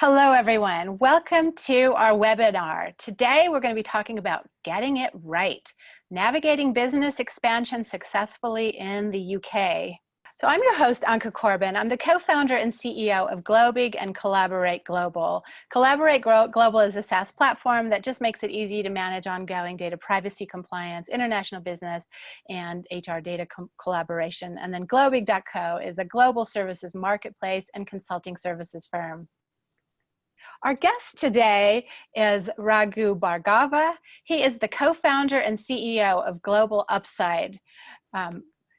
Hello, everyone. Welcome to our webinar. Today, we're going to be talking about getting it right, navigating business expansion successfully in the UK. So I'm your host, Anke Corbin. I'm the co-founder and CEO of Globig and Collaborate Global. Collaborate Global is a SaaS platform that just makes it easy to manage ongoing data privacy compliance, international business, and HR data collaboration. And then Globig.co is a global services marketplace and consulting services firm. Our guest today is Raghu Bhargava. He is the co-founder and CEO of Global Upside.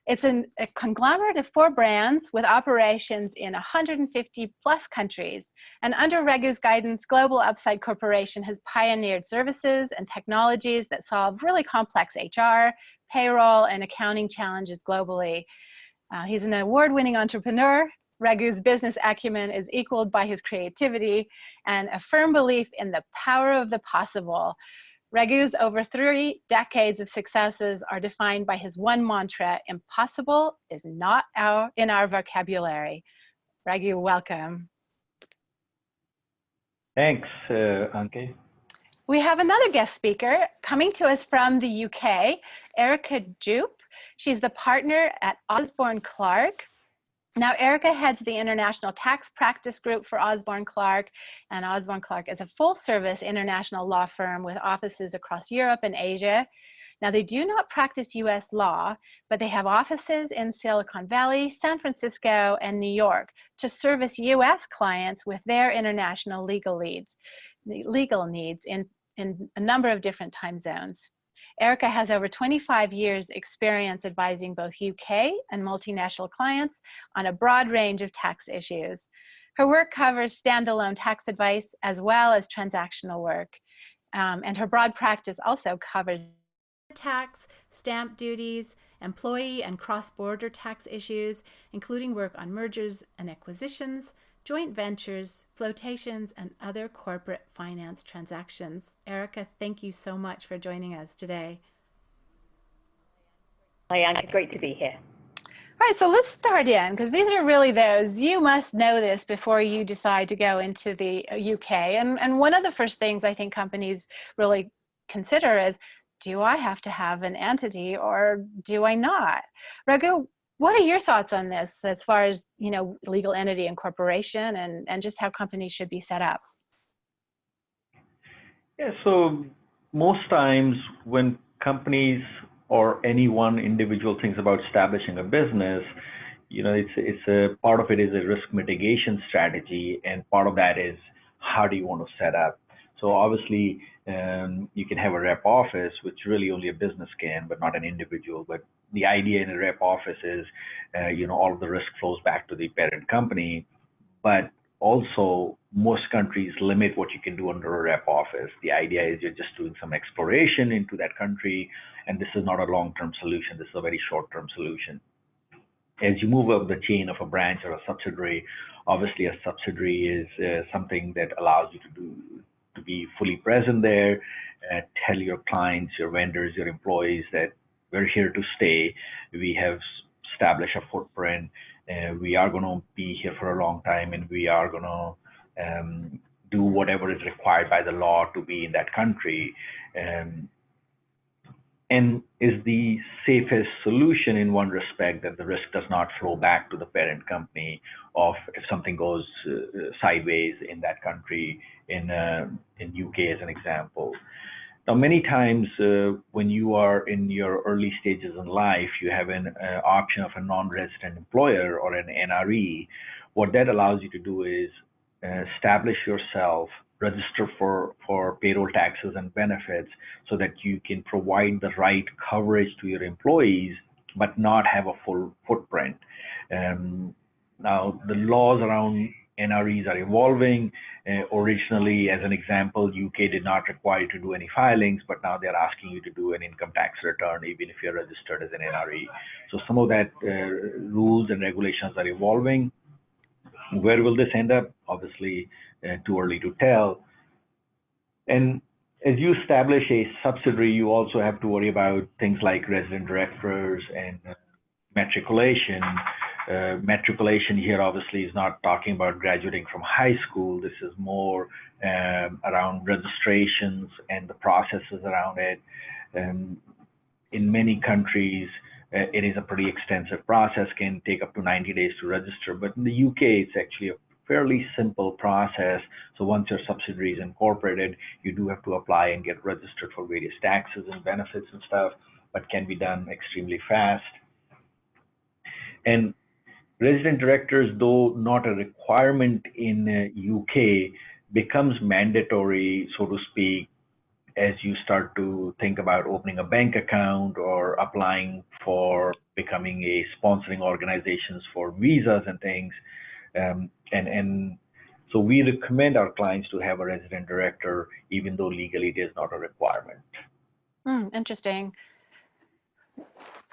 It's a conglomerate of 4 brands with operations in 150 plus countries. And under Raghu's guidance, Global Upside Corporation has pioneered services and technologies that solve really complex HR, payroll, and accounting challenges globally. He's an award-winning entrepreneur. Raghu's business acumen is equaled by his creativity and a firm belief in the power of the possible. Raghu's over 3 decades of successes are defined by his one mantra: impossible is not in our vocabulary. Raghu, welcome. Thanks, Anke. We have another guest speaker coming to us from the UK, Erica Jupe. She's the partner at Osborne Clarke. Now, Erica heads the International Tax Practice Group for Osborne Clarke, and Osborne Clarke is a full-service international law firm with offices across Europe and Asia. Now, they do not practice US law, but they have offices in Silicon Valley, San Francisco, and New York to service US clients with their international legal needs in a number of different time zones. Erica has over 25 years experience advising both UK and multinational clients on a broad range of tax issues. Her work covers standalone tax advice as well as transactional work. And her broad practice also covers tax, stamp duties, employee and cross-border tax issues, including work on mergers and acquisitions, joint ventures, flotations, and other corporate finance transactions. Erica, thank you so much for joining us today. Hi, Anke. Great to be here. All right, so let's start in, because these are really those, you must know this before you decide to go into the UK. And one of the first things I think companies really consider is, do I have to have an entity or do I not? Raghu, what are your thoughts on this as far as, legal entity incorporation and just how companies should be set up? Yeah, so most times when companies or any one individual thinks about establishing a business, it's a part of it is a risk mitigation strategy, and part of that is how do you want to set up. So obviously, you can have a rep office, which really only a business can, but not an individual. But the idea in a rep office is, all of the risk flows back to the parent company. But also, most countries limit what you can do under a rep office. The idea is you're just doing some exploration into that country, and this is not a long-term solution. This is a very short-term solution. As you move up the chain of a branch or a subsidiary, obviously a subsidiary is something that allows you to be fully present there, tell your clients, your vendors, your employees that we're here to stay. We have established a footprint, we are going to be here for a long time, and we are going to do whatever is required by the law to be in that country. And is the safest solution in one respect, that the risk does not flow back to the parent company of if something goes sideways in that country, in UK as an example. Now, many times when you are in your early stages in life, you have an option of a non-resident employer or an NRE. What that allows you to do is establish yourself, register for payroll taxes and benefits so that you can provide the right coverage to your employees, but not have a full footprint. Now, the laws around NREs are evolving. Originally, as an example, UK did not require you to do any filings, but now they're asking you to do an income tax return, even if you're registered as an NRE. So some of that rules and regulations are evolving. Where will this end up? Obviously, too early to tell. And as you establish a subsidiary, you also have to worry about things like resident directors and matriculation. Matriculation here obviously is not talking about graduating from high school. This is more around registrations and the processes around it. In many countries, it is a pretty extensive process, can take up to 90 days to register. But in the UK, it's actually a fairly simple process. So once your subsidiary is incorporated, you do have to apply and get registered for various taxes and benefits and stuff, but can be done extremely fast. And resident directors, though not a requirement in UK, becomes mandatory, so to speak, as you start to think about opening a bank account or applying for becoming a sponsoring organizations for visas and things. And so we recommend our clients to have a resident director, even though legally it is not a requirement. Interesting.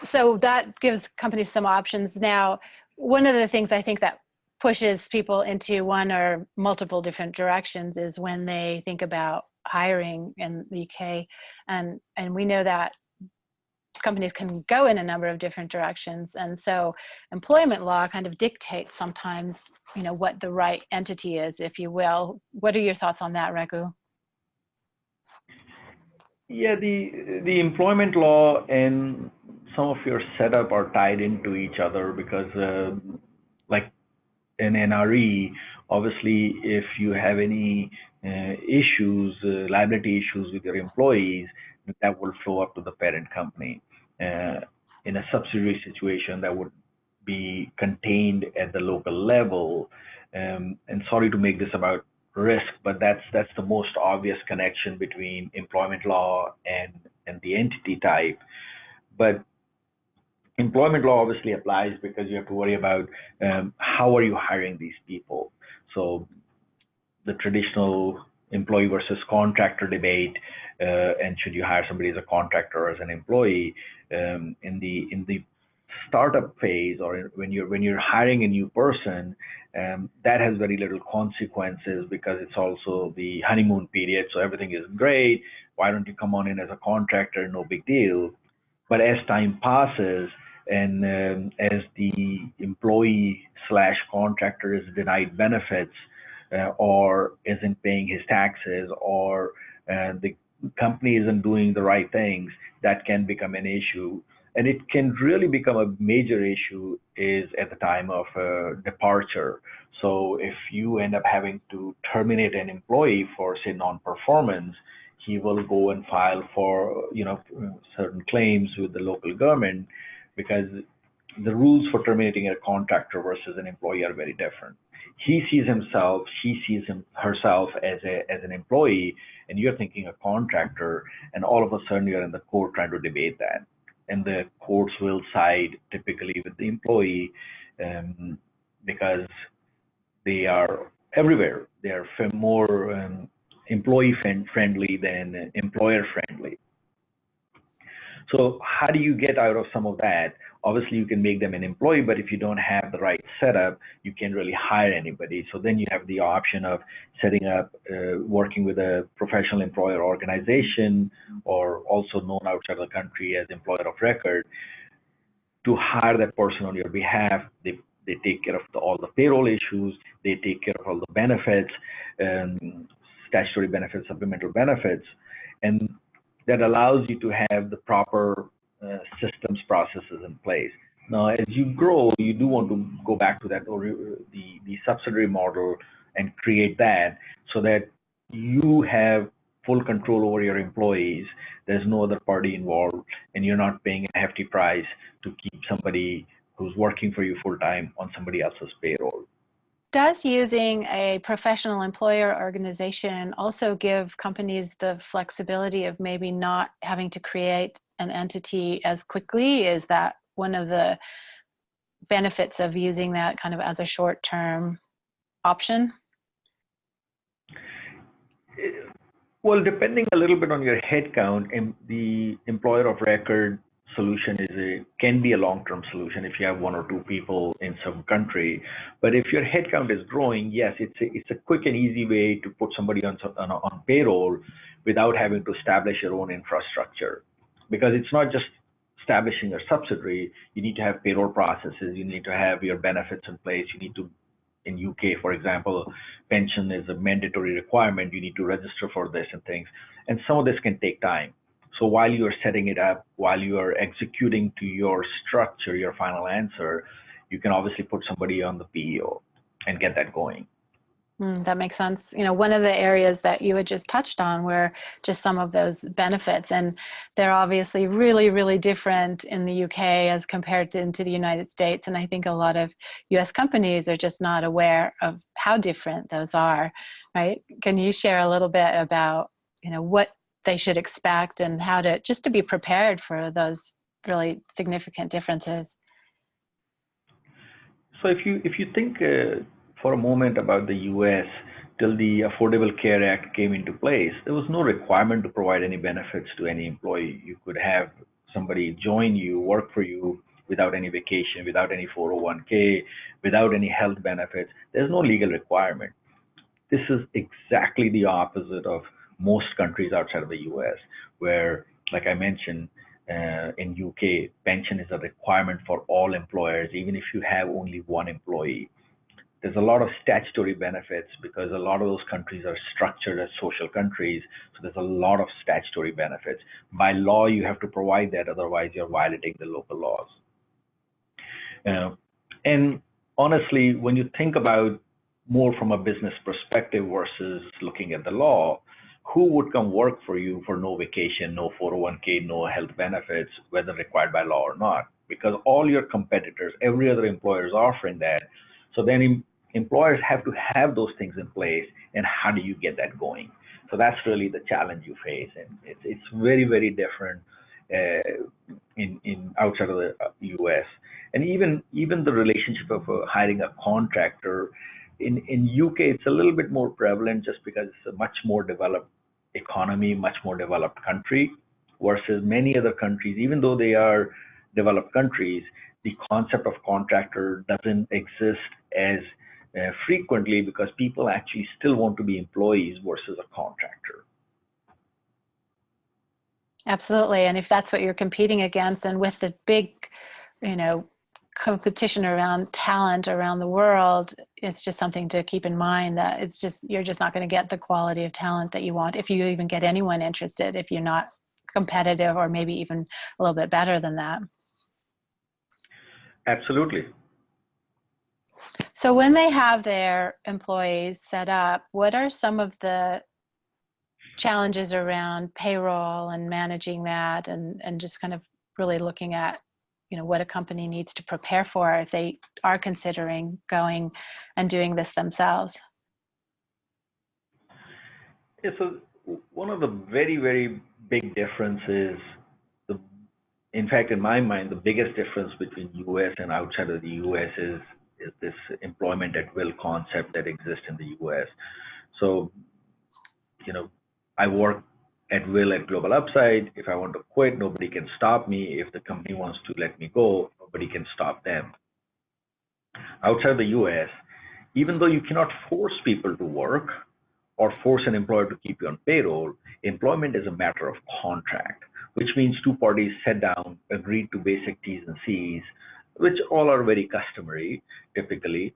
So that gives companies some options. Now, one of the things I think that pushes people into one or multiple different directions is when they think about hiring in the UK, and we know that companies can go in a number of different directions, and so employment law kind of dictates sometimes, what the right entity is, if you will. What are your thoughts on that, Raghu? Yeah, the employment law and some of your setup are tied into each other because, like an NRE, obviously, if you have any issues, liability issues with your employees, that will flow up to the parent company. In a subsidiary situation, that would be contained at the local level. And sorry to make this about risk, but that's the most obvious connection between employment law and the entity type. But employment law obviously applies because you have to worry about how are you hiring these people. So the traditional employee versus contractor debate, and should you hire somebody as a contractor or as an employee, in the startup phase, or when you're hiring a new person, that has very little consequences because it's also the honeymoon period, so everything is great. Why don't you come on in as a contractor? No big deal. But as time passes and as the employee slash contractor is denied benefits, or isn't paying his taxes, or the company isn't doing the right things, that can become an issue. And it can really become a major issue is at the time of departure. So if you end up having to terminate an employee for, say, non-performance, he will go and file for certain claims with the local government, because the rules for terminating a contractor versus an employee are very different. He sees himself, she sees herself as an employee, and you're thinking a contractor, and all of a sudden you're in the court trying to debate that. And the courts will side typically with the employee, because they are everywhere. They are more employee friendly than employer friendly. So how do you get out of some of that? Obviously, you can make them an employee, but if you don't have the right setup, you can't really hire anybody. So then you have the option of setting up, working with a professional employer organization, or also known outside the country as employer of record, to hire that person on your behalf. They take care of all the payroll issues. They take care of all the benefits, statutory benefits, supplemental benefits, and that allows you to have the proper systems, processes in place. Now, as you grow, you do want to go back to that, or the subsidiary model, and create that so that you have full control over your employees. There's no other party involved, and you're not paying a hefty price to keep somebody who's working for you full time on somebody else's payroll. Does using a professional employer organization also give companies the flexibility of maybe not having to create an entity as quickly? Is that one of the benefits of using that kind of as a short-term option? Well, depending a little bit on your headcount, and the employer of record solution can be a long-term solution if you have one or two people in some country. But if your headcount is growing, yes, it's a quick and easy way to put somebody on payroll without having to establish your own infrastructure, because it's not just establishing a subsidiary, you need to have payroll processes, you need to have your benefits in place, you need to, in UK, for example, pension is a mandatory requirement, you need to register for this and things. And some of this can take time. So while you are setting it up, while you are executing to your structure, your final answer, you can obviously put somebody on the PEO and get that going. That makes sense. One of the areas that you had just touched on were just some of those benefits, and they're obviously really, really different in the UK as compared to into the United States. And I think a lot of US companies are just not aware of how different those are, right? Can you share a little bit about, what they should expect and how to, just to be prepared for those really significant differences? So if you think for a moment about the US, till the Affordable Care Act came into place, there was no requirement to provide any benefits to any employee. You could have somebody join you, work for you without any vacation, without any 401k, without any health benefits. There's no legal requirement. This is exactly the opposite of most countries outside of the US, where, like I mentioned, in UK, pension is a requirement for all employers, even if you have only one employee. There's a lot of statutory benefits because a lot of those countries are structured as social countries. So there's a lot of statutory benefits. By law, you have to provide that, otherwise you're violating the local laws. And honestly, when you think about more from a business perspective versus looking at the law, who would come work for you for no vacation, no 401k, no health benefits, whether required by law or not? Because all your competitors, every other employer is offering that. So then employers have to have those things in place, and how do you get that going? So that's really the challenge you face, and it's very, very different in outside of the U.S. And even the relationship of hiring a contractor in UK, it's a little bit more prevalent just because it's a much more developed economy, much more developed country, versus many other countries. Even though they are developed countries, the concept of contractor doesn't exist as frequently because people actually still want to be employees versus a contractor. Absolutely. And if that's what you're competing against, and with the big, competition around talent around the world, it's just something to keep in mind that you're just not going to get the quality of talent that you want, if you even get anyone interested, if you're not competitive or maybe even a little bit better than that. Absolutely. So when they have their employees set up, what are some of the challenges around payroll and managing that, and just kind of really looking at what a company needs to prepare for if they are considering going and doing this themselves? Yeah, so one of the very, very big differences, in fact, in my mind, the biggest difference between US and outside of the US is this employment at will concept that exists in the US. So, I work at will at Global Upside. If I want to quit, nobody can stop me. If the company wants to let me go, nobody can stop them. Outside the US, even though you cannot force people to work or force an employer to keep you on payroll, employment is a matter of contract, which means two parties sat down, agreed to basic T's and C's, which all are very customary typically,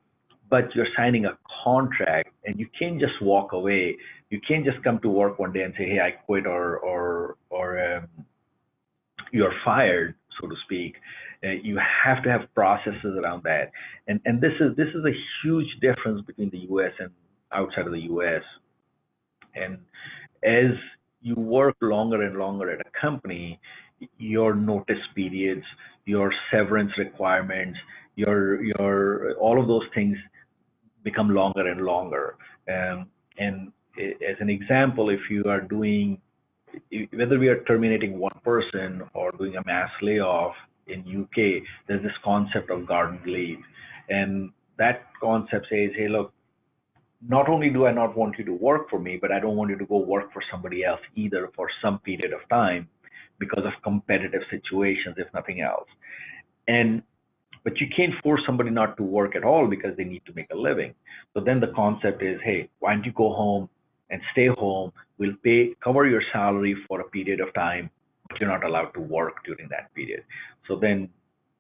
but you're signing a contract and you can't just walk away. You can't just come to work one day and say, hey, I quit, or you're fired, so to speak. You have to have processes around that. And this is a huge difference between the US and outside of the US. And as you work longer and longer at a company, your notice periods, your severance requirements, your all of those things become longer and longer. And as an example, if you are doing, whether we are terminating one person or doing a mass layoff in UK, there's this concept of garden leave. And that concept says, hey, look, not only do I not want you to work for me, but I don't want you to go work for somebody else either for some period of time because of competitive situations, if nothing else. But you can't force somebody not to work at all because they need to make a living. So then the concept is, hey, why don't you go home and stay home? We'll cover your salary for a period of time, you're not allowed to work during that period. So then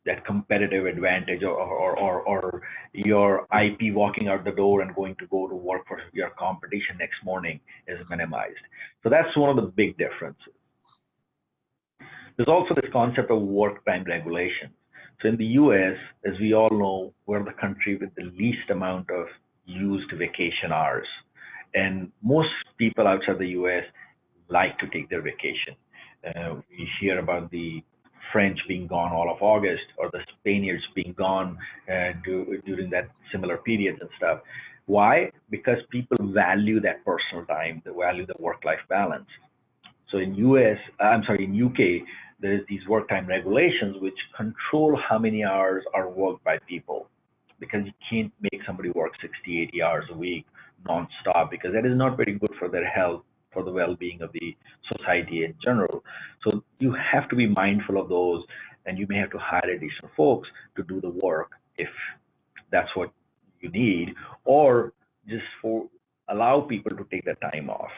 that competitive advantage or your IP walking out the door and going to go to work for your competition next morning is minimized. So that's one of the big differences. There's also this concept of work time regulation. So in the US, as we all know, we're the country with the least amount of used vacation hours. And most people outside the US like to take their vacation. We hear about the French being gone all of August or the Spaniards being gone during that similar periods and stuff. Why? Because people value that personal time, they value the work-life balance. So in in UK, there's these work time regulations which control how many hours are worked by people, because you can't make somebody work 60, 80 hours a week nonstop, because that is not very good for their health, for the well-being of the society in general. So you have to be mindful of those, and you may have to hire additional folks to do the work if that's what you need, or just for allow people to take the time off.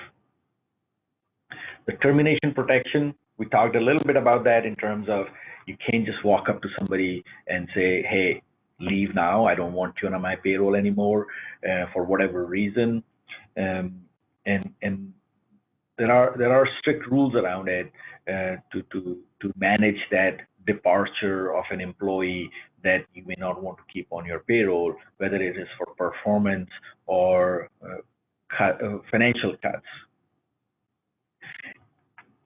The termination protection, we talked a little bit about that in terms of you can't just walk up to somebody and say, hey, leave now. I don't want you on my payroll anymore for whatever reason. And there are strict rules around it to manage that departure of an employee that you may not want to keep on your payroll, whether it is for performance or financial cuts.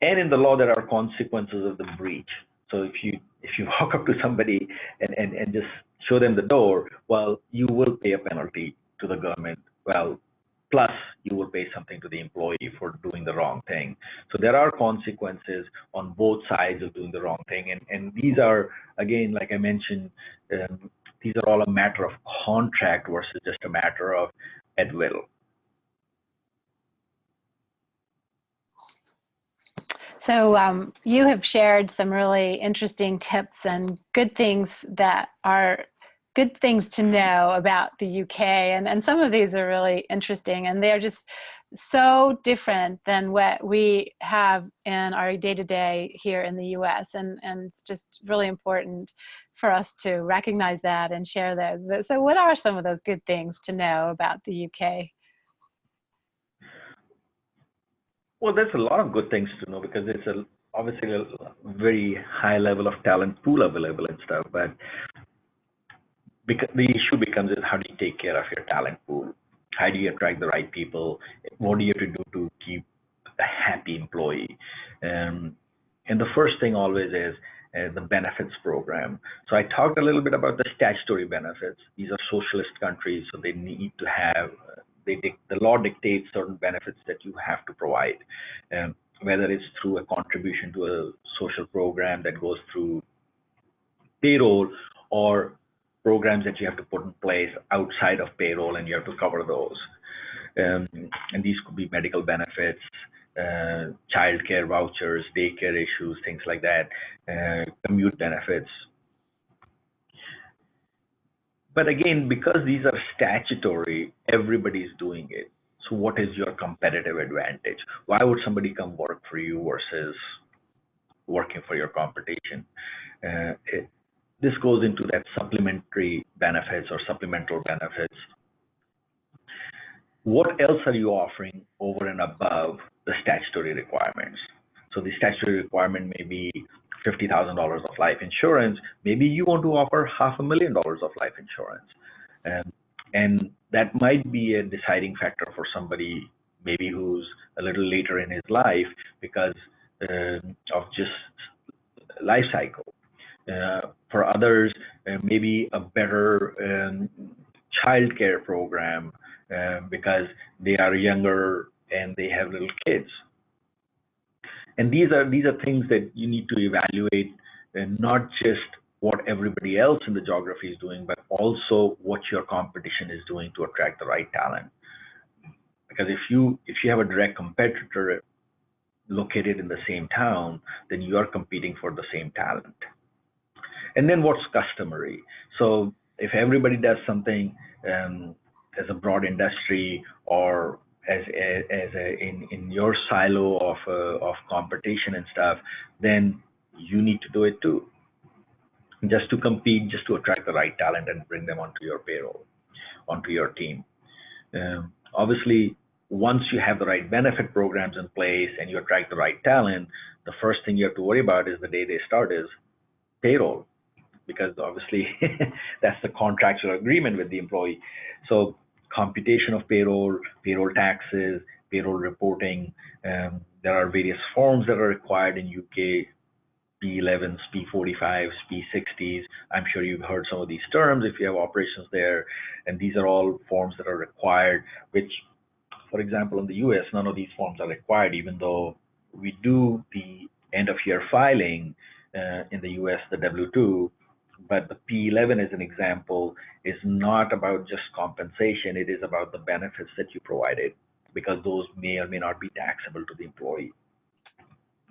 And in the law, there are consequences of the breach. So if you walk up to somebody and just show them the door, well, you will pay a penalty to the government. Well, plus you will pay something to the employee for doing the wrong thing. So there are consequences on both sides of doing the wrong thing. And these are, again, like I mentioned, these are all a matter of contract versus just a matter of at will. So you have shared some really interesting tips and good things that are good things to know about the UK. And some of these are really interesting, and they're just so different than what we have in our day-to-day here in the US. And it's just really important for us to recognize that and share those. So what are some of those good things to know about the UK? Well, there's a lot of good things to know because it's obviously a very high level of talent pool available and stuff. But because the issue becomes is how do you take care of your talent pool? How do you attract the right people? What do you have to do to keep a happy employee? And the first thing always is the benefits program. So I talked a little bit about the statutory benefits. These are socialist countries, so they need to have the law dictates certain benefits that you have to provide, whether it's through a contribution to a social program that goes through payroll or programs that you have to put in place outside of payroll and you have to cover those. And these could be medical benefits, child care vouchers, daycare issues, things like that, commute benefits. But again, because these are statutory, everybody's doing it. So what is your competitive advantage? Why would somebody come work for you versus working for your competition? This goes into that supplementary benefits or supplemental benefits. What else are you offering over and above the statutory requirements? So the statutory requirement may be $50,000 of life insurance. Maybe you want to offer $500,000 of life insurance. And that might be a deciding factor for somebody maybe who's a little later in his life because of just life cycle. For others, maybe a better child care program because they are younger and they have little kids. And these are things that you need to evaluate, and not just what everybody else in the geography is doing, but also what your competition is doing to attract the right talent. Because if you have a direct competitor located in the same town, then you are competing for the same talent. And then what's customary? So if everybody does something as a broad industry or in your silo of competition and stuff, then you need to do it too, just to compete, just to attract the right talent and bring them onto your payroll, onto your team. Obviously, once you have the right benefit programs in place and you attract the right talent, the first thing you have to worry about is the day they start is payroll, because obviously that's the contractual agreement with the employee. So computation of payroll, payroll taxes, payroll reporting. There are various forms that are required in UK, P11s, P45s, P60s. I'm sure you've heard some of these terms if you have operations there. And these are all forms that are required, which, for example, in the US, none of these forms are required, even though we do the end of year filing in the US, the W-2. But the P11, as an example, is not about just compensation. It is about the benefits that you provided, because those may or may not be taxable to the employee.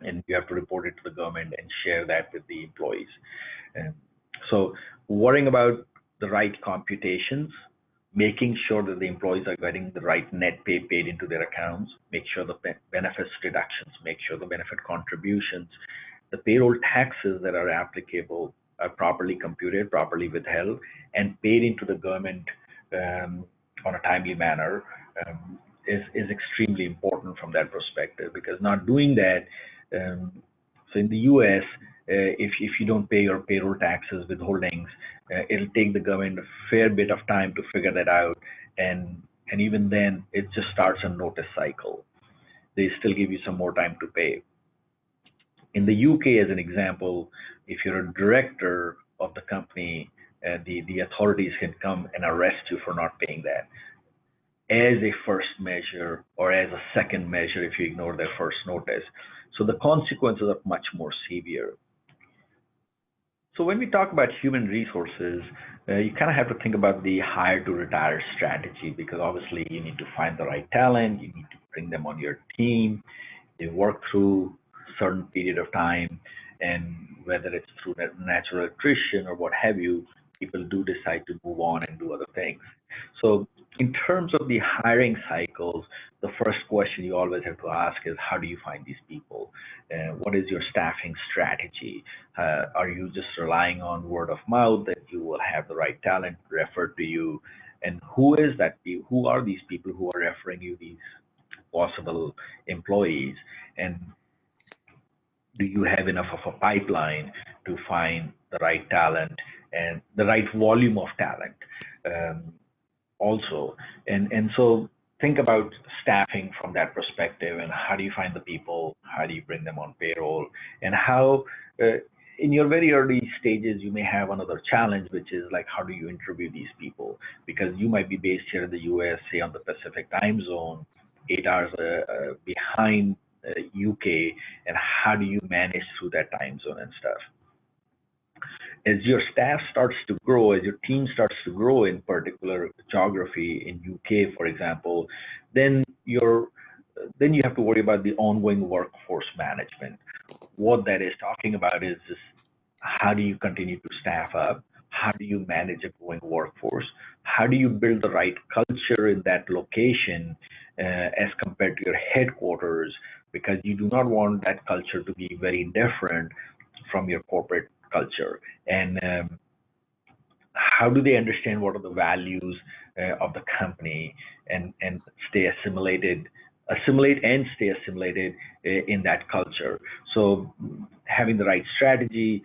And you have to report it to the government and share that with the employees. So worrying about the right computations, making sure that the employees are getting the right net pay paid into their accounts, make sure the benefits deductions, make sure the benefit contributions, the payroll taxes that are applicable are properly computed, properly withheld, and paid into the government on a timely manner is extremely important from that perspective, because not doing that, so in the US, if you don't pay your payroll taxes, withholdings, it'll take the government a fair bit of time to figure that out, and even then, it just starts a notice cycle. They still give you some more time to pay. In the UK, as an example, if you're a director of the company, the authorities can come and arrest you for not paying that as a first measure or as a second measure if you ignore their first notice. So the consequences are much more severe. So when we talk about human resources, you kind of have to think about the hire to retire strategy, because obviously you need to find the right talent, you need to bring them on your team, they work through a certain period of time, and whether it's through natural attrition or what have you, people do decide to move on and do other things. So in terms of the hiring cycles, the first question you always have to ask is, how do you find these people? What is your staffing strategy? Are you just relying on word of mouth that you will have the right talent referred to you? And who is that? Who are these people who are referring you these possible employees? And do you have enough of a pipeline to find the right talent and the right volume of talent also? And so think about staffing from that perspective, and how do you find the people? How do you bring them on payroll? And how, in your very early stages, you may have another challenge, which is like, how do you interview these people? Because you might be based here in the US, say on the Pacific time zone, 8 hours behind UK, and how do you manage through that time zone and stuff? As your staff starts to grow, as your team starts to grow in particular geography in UK, for example, then you have to worry about the ongoing workforce management. What that is talking about is just how do you continue to staff up? How do you manage a growing workforce? How do you build the right culture in that location as compared to your headquarters? Because you do not want that culture to be very different from your corporate culture. And how do they understand what are the values of the company and assimilate and stay assimilated in that culture? So having the right strategy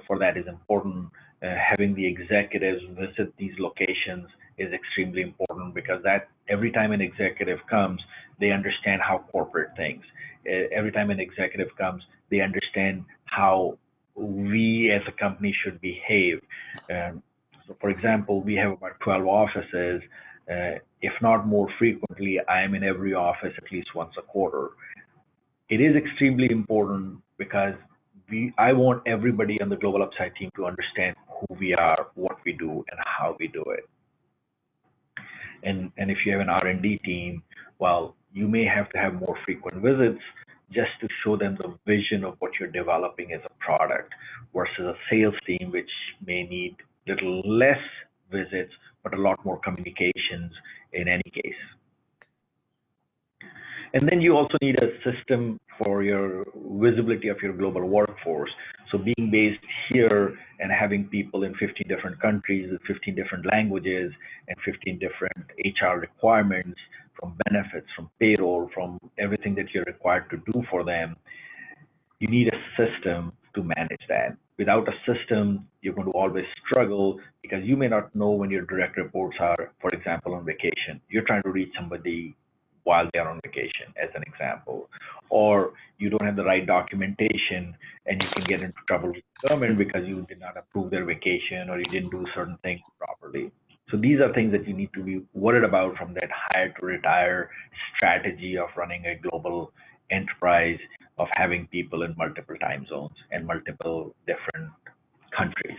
for that is important. Having the executives visit these locations is extremely important, because that every time an executive comes, they understand how corporate thinks. Every time an executive comes, they understand how we as a company should behave. So for example, we have about 12 offices. If not more frequently, I am in every office at least once a quarter. It is extremely important, because I want everybody on the Global Upside team to understand who we are, what we do, and how we do it. And if you have an R&D team, well, you may have to have more frequent visits just to show them the vision of what you're developing as a product, versus a sales team, which may need little less visits, but a lot more communications in any case. And then you also need a system for your visibility of your global workforce. So being based here and having people in 15 different countries with 15 different languages and 15 different HR requirements, from benefits, from payroll, from everything that you're required to do for them, you need a system to manage that. Without a system, you're going to always struggle because you may not know when your direct reports are, for example, on vacation. You're trying to reach somebody while they're on vacation, as an example. Or you don't have the right documentation and you can get into trouble with the government because you did not approve their vacation or you didn't do certain things properly. So these are things that you need to be worried about from that hire to retire strategy of running a global enterprise, of having people in multiple time zones and multiple different countries.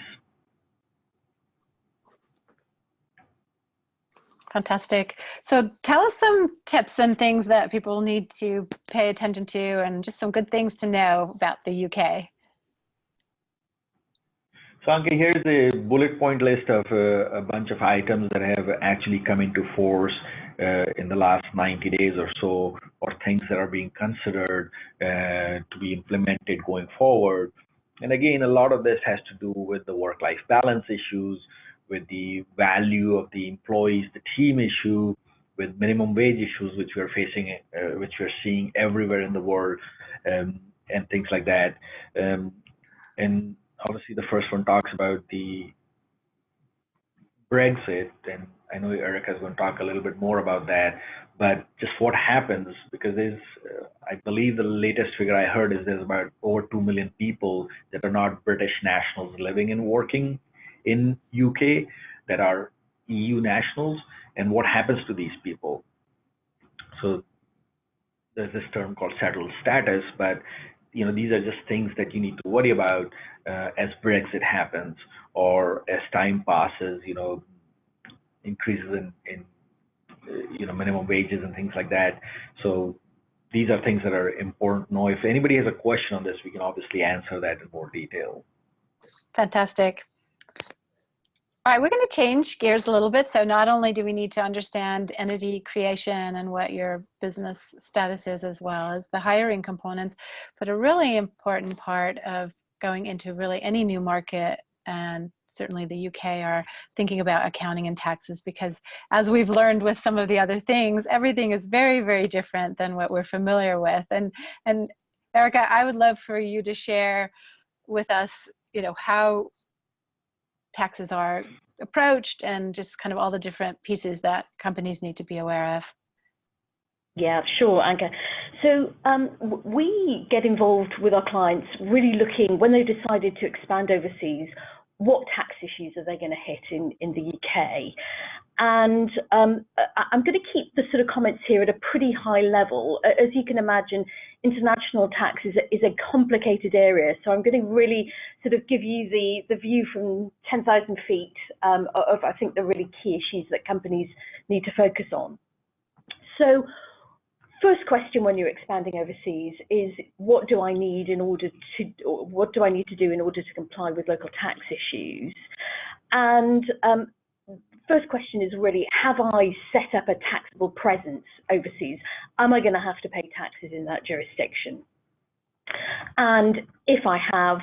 Fantastic. So tell us some tips and things that people need to pay attention to and just some good things to know about the UK. So Anke, here's a bullet point list of a bunch of items that have actually come into force in the last 90 days or so, or things that are being considered to be implemented going forward. And again, a lot of this has to do with the work-life balance issues, with the value of the employees, the team issue, with minimum wage issues, which we're facing, which we're seeing everywhere in the world, and things like that. And obviously, the first one talks about the Brexit, and I know Erica is going to talk a little bit more about that, but just what happens, because there's, I believe the latest figure I heard is there's about over 2 million people that are not British nationals living and working in UK that are EU nationals, and what happens to these people. So there's this term called settled status, but these are just things that you need to worry about as Brexit happens, or as time passes, increases in minimum wages and things like that. So these are things that are important to know. If anybody has a question on this, we can obviously answer that in more detail. Fantastic. All right, we're going to change gears a little bit. So not only do we need to understand entity creation and what your business status is, as well as the hiring components, but a really important part of going into really any new market, and certainly the UK, are thinking about accounting and taxes, because as we've learned with some of the other things, everything is very, very different than what we're familiar with. And Erica, I would love for you to share with us, how taxes are approached and just kind of all the different pieces that companies need to be aware of. Yeah, sure, Anka. So we get involved with our clients really looking, when they've decided to expand overseas, what tax issues are they going to hit in the UK? And I'm going to keep the sort of comments here at a pretty high level. As you can imagine, international tax is a complicated area. So I'm going to really sort of give you the view from 10,000 feet of, I think, the really key issues that companies need to focus on. So first question when you're expanding overseas is, what do I need to do in order to comply with local tax issues? And first question is really, have I set up a taxable presence overseas? Am I going to have to pay taxes in that jurisdiction? And if I have,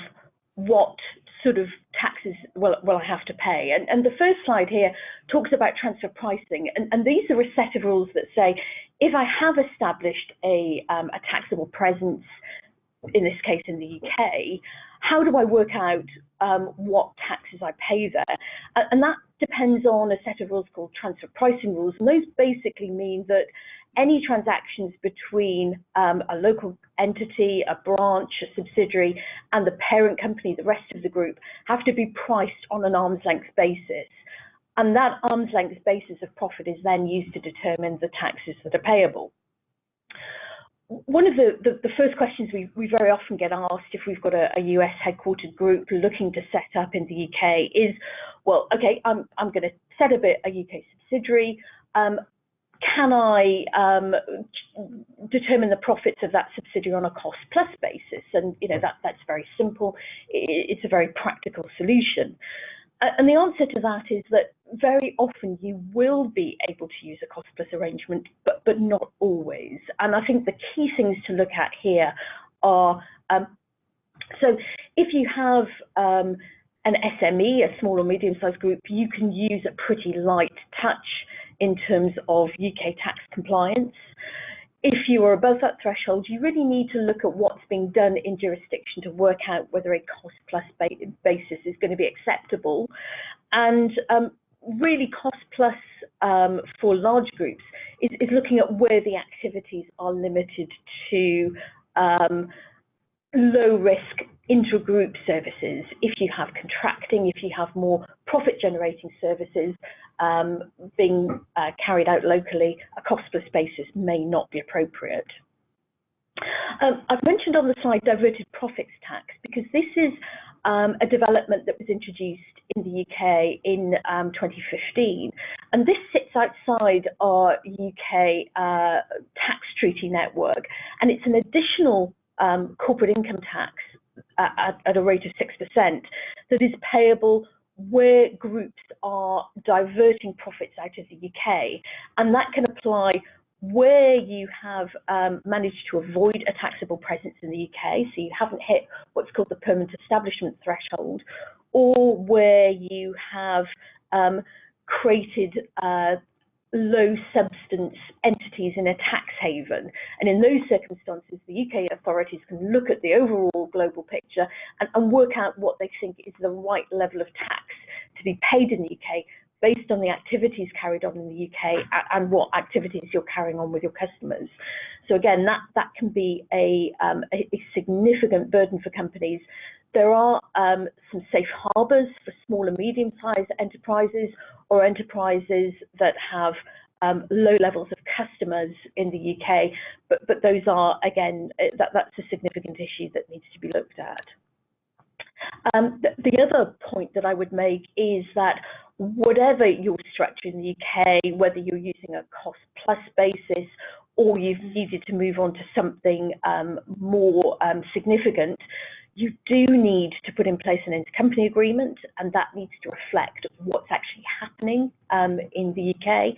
what sort of taxes will I have to pay? And the first slide here talks about transfer pricing. And these are a set of rules that say, if I have established a taxable presence, in this case in the UK, how do I work out what taxes I pay there? And that depends on a set of rules called transfer pricing rules. And those basically mean that any transactions between a local entity, a branch, a subsidiary, and the parent company, the rest of the group, have to be priced on an arm's length basis. And that arm's length basis of profit is then used to determine the taxes that are payable. One of the first questions we very often get asked if we've got a US headquartered group looking to set up in the UK is, well, okay, I'm going to set up a UK subsidiary. Can I determine the profits of that subsidiary on a cost plus basis? And that's very simple. It's a very practical solution. And the answer to that is that very often you will be able to use a cost plus arrangement, but not always. And I think the key things to look at here are, so if you have an SME, a small or medium-sized group, you can use a pretty light touch in terms of UK tax compliance. If you are above that threshold, you really need to look at what's being done in jurisdiction to work out whether a cost plus basis is going to be acceptable. And really cost plus for large groups is looking at where the activities are limited to low risk intra-group services. If you have contracting, if you have more profit generating services being carried out locally, a cost plus basis may not be appropriate. I've mentioned on the slide diverted profits tax because this is a development that was introduced in the UK in 2015, and this sits outside our UK tax treaty network, and it's an additional corporate income tax at a rate of 6% that is payable where groups are diverting profits out of the UK, and that can apply where you have managed to avoid a taxable presence in the UK, so you haven't hit what's called the permanent establishment threshold, or where you have created low substance entities in a tax haven. And in those circumstances, the UK authorities can look at the overall global picture and work out what they think is the right level of tax to be paid in the UK based on the activities carried on in the UK and what activities you're carrying on with your customers. So again, that can be a significant burden for companies. There are some safe harbours for small and medium-sized enterprises or enterprises that have low levels of customers in the UK, but those are, again, that's a significant issue that needs to be looked at. The other point that I would make is that whatever your structure in the UK, whether you're using a cost plus basis or you've needed to move on to something more significant, you do need to put in place an intercompany agreement, and that needs to reflect what's actually happening in the UK.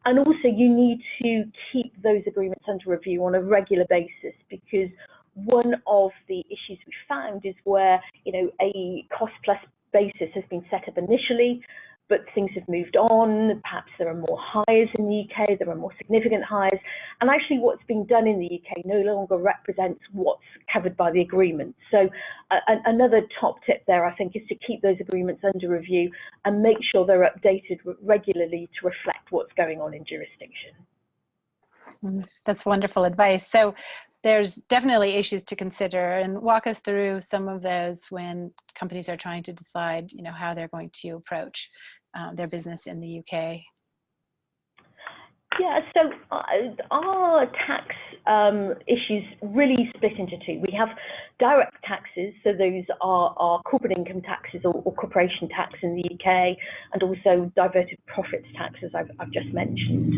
And also you need to keep those agreements under review on a regular basis, because one of the issues we found is where, you know, a cost plus basis has been set up initially, but things have moved on. Perhaps there are more hires in the UK, there are more significant hires, and actually what's being done in the UK no longer represents what's covered by the agreement. So another top tip there, I think, is to keep those agreements under review and make sure they're updated regularly to reflect what's going on in jurisdiction. That's wonderful advice. So there's definitely issues to consider, and walk us through some of those when companies are trying to decide, you know, how they're going to approach their business in the UK. Yeah, so our tax issues really split into two. We have direct taxes, so those are our corporate income taxes or corporation tax in the UK, and also diverted profits tax, as I've just mentioned.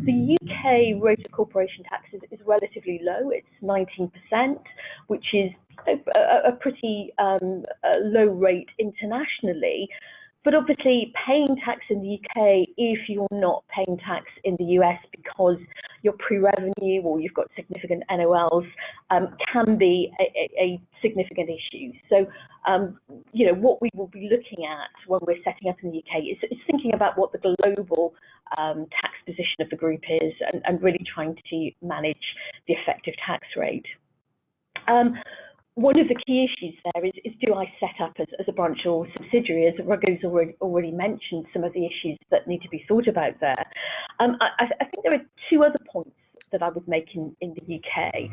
The UK rate of corporation tax is relatively low. It's 19%, which is a pretty low rate internationally. But obviously, paying tax in the UK, if you're not paying tax in the US because you're pre-revenue or you've got significant NOLs, can be a significant issue. So, you know, what we will be looking at when we're setting up in the UK is thinking about what the global tax position of the group is, and really trying to manage the effective tax rate. One of the key issues there is do I set up as a branch or subsidiary? As Raghu's already mentioned some of the issues that need to be thought about there. I think there are two other points that I would make in the UK.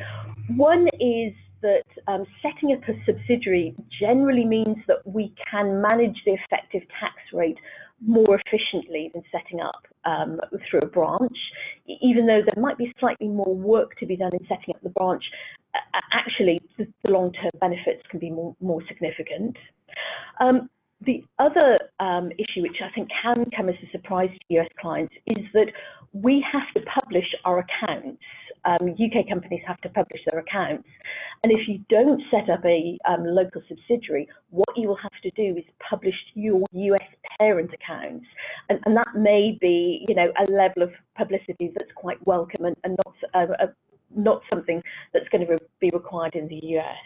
One is that setting up a subsidiary generally means that we can manage the effective tax rate more efficiently than setting up through a branch. Even though there might be slightly more work to be done in setting up the branch, actually the long-term benefits can be more significant. The other issue, which I think can come as a surprise to US clients, is that we have to publish our accounts. UK companies have to publish their accounts, And if you don't set up a local subsidiary, what you will have to do is publish your US parent accounts, and that may be, you know, a level of publicity that's quite welcome and not something that's going to be required in the US.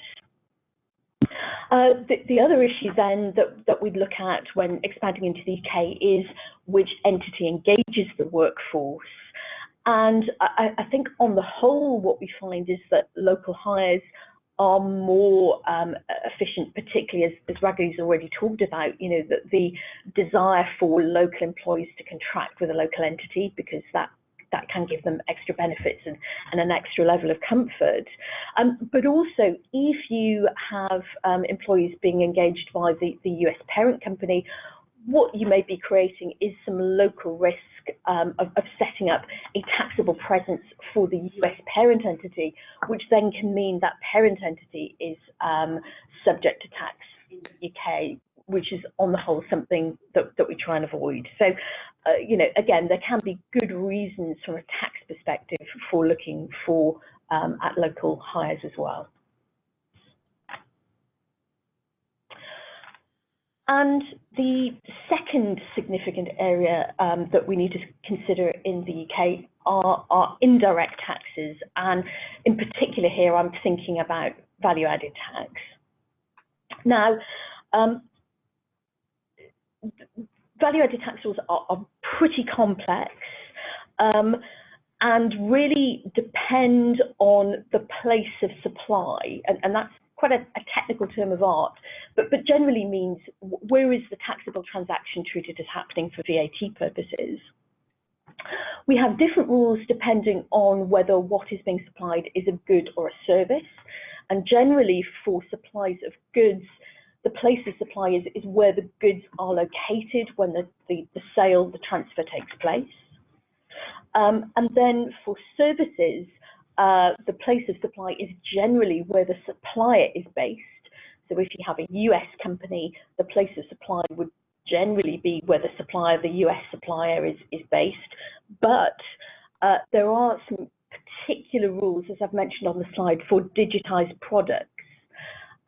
The other issue then that we'd look at when expanding into the UK is which entity engages the workforce. And I think on the whole, what we find is that local hires are more efficient, particularly as Raghu's already talked about, you know, that the desire for local employees to contract with a local entity, because that can give them extra benefits and an extra level of comfort. But also, if you have employees being engaged by the US parent company, what you may be creating is some local risk of setting up a taxable presence for the US parent entity, which then can mean that parent entity is subject to tax in the UK, which is on the whole something that we try and avoid. So, you know, again, there can be good reasons from a tax perspective for looking for at local hires as well. And the second significant area that we need to consider in the UK are indirect taxes. And in particular here, I'm thinking about value-added tax. Now, value-added tax rules are pretty complex and really depend on the place of supply. And that's quite a technical term of art, but generally means where is the taxable transaction treated as happening for VAT purposes. We have different rules depending on whether what is being supplied is a good or a service. And generally for supplies of goods, the place of supply is where the goods are located when the sale, the transfer takes place. And then for services, the place of supply is generally where the supplier is based. So if you have a US company, the place of supply would generally be where the supplier, the US supplier is based. But there are some particular rules, as I've mentioned on the slide, for digitized products.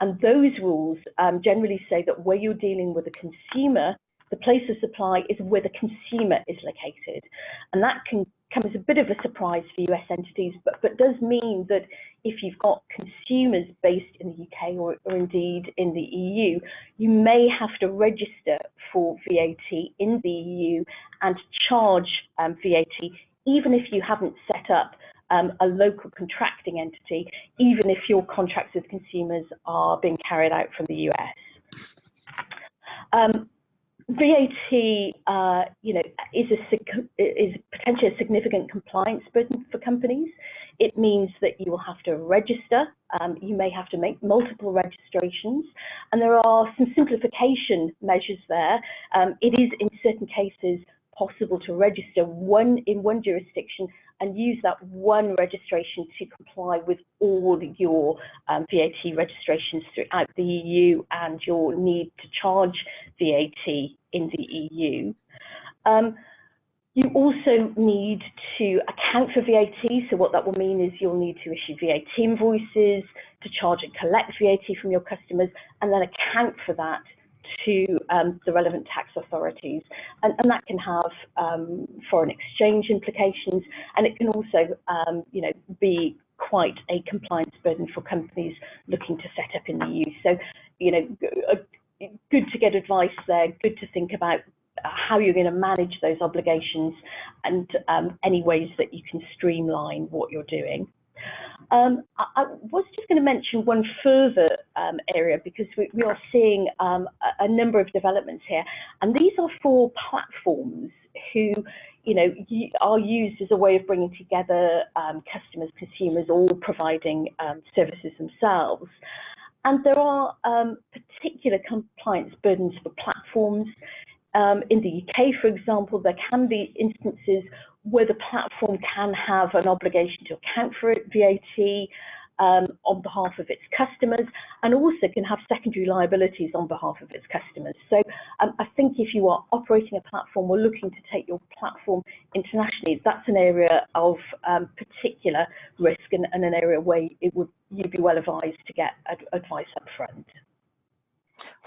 And those rules generally say that where you're dealing with a consumer, the place of supply is where the consumer is located. And that can come as a bit of a surprise for US entities, but does mean that if you've got consumers based in the UK or indeed in the EU, you may have to register for VAT in the EU and charge VAT, even if you haven't set up a local contracting entity, even if your contracts with consumers are being carried out from the US. VAT, you know, is potentially a significant compliance burden for companies. It means that you will have to register. You may have to make multiple registrations, and there are some simplification measures there. It is in certain cases possible to register in one jurisdiction and use that one registration to comply with all your VAT registrations throughout the EU and your need to charge VAT in the EU. You also need to account for VAT. So what that will mean is you'll need to issue VAT invoices, to charge and collect VAT from your customers, and then account for that to the relevant tax authorities, and that can have foreign exchange implications, and it can also you know, be quite a compliance burden for companies looking to set up in the EU. So, you know, good to get advice there, good to think about how you're going to manage those obligations and any ways that you can streamline what you're doing. I was just going to mention one further area, because we are seeing a number of developments here, and these are for platforms who, you know, are used as a way of bringing together customers, consumers, all providing services themselves. And there are particular compliance burdens for platforms. In the UK, for example, there can be instances where the platform can have an obligation to account for VAT. on behalf of its customers, and also can have secondary liabilities on behalf of its customers. So I think if you are operating a platform or looking to take your platform internationally, that's an area of particular risk and an area where you'd be well advised to get advice up front.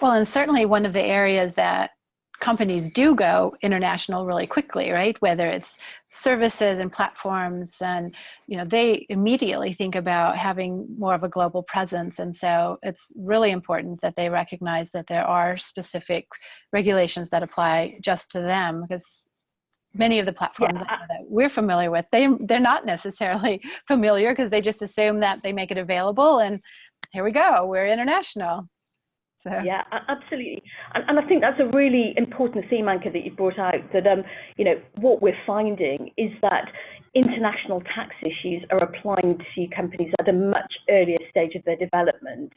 Well, and certainly one of the areas that companies do go international really quickly, right? Whether it's services and platforms, and they immediately think about having more of a global presence. And so it's really important that they recognize that there are specific regulations that apply just to them, because many of the platforms that we're familiar with, they're not necessarily familiar, because they just assume that they make it available and here we go, we're international. So. Yeah, absolutely. And I think that's a really important theme, Anka, that you brought out, that what we're finding is that international tax issues are applying to companies at a much earlier stage of their development,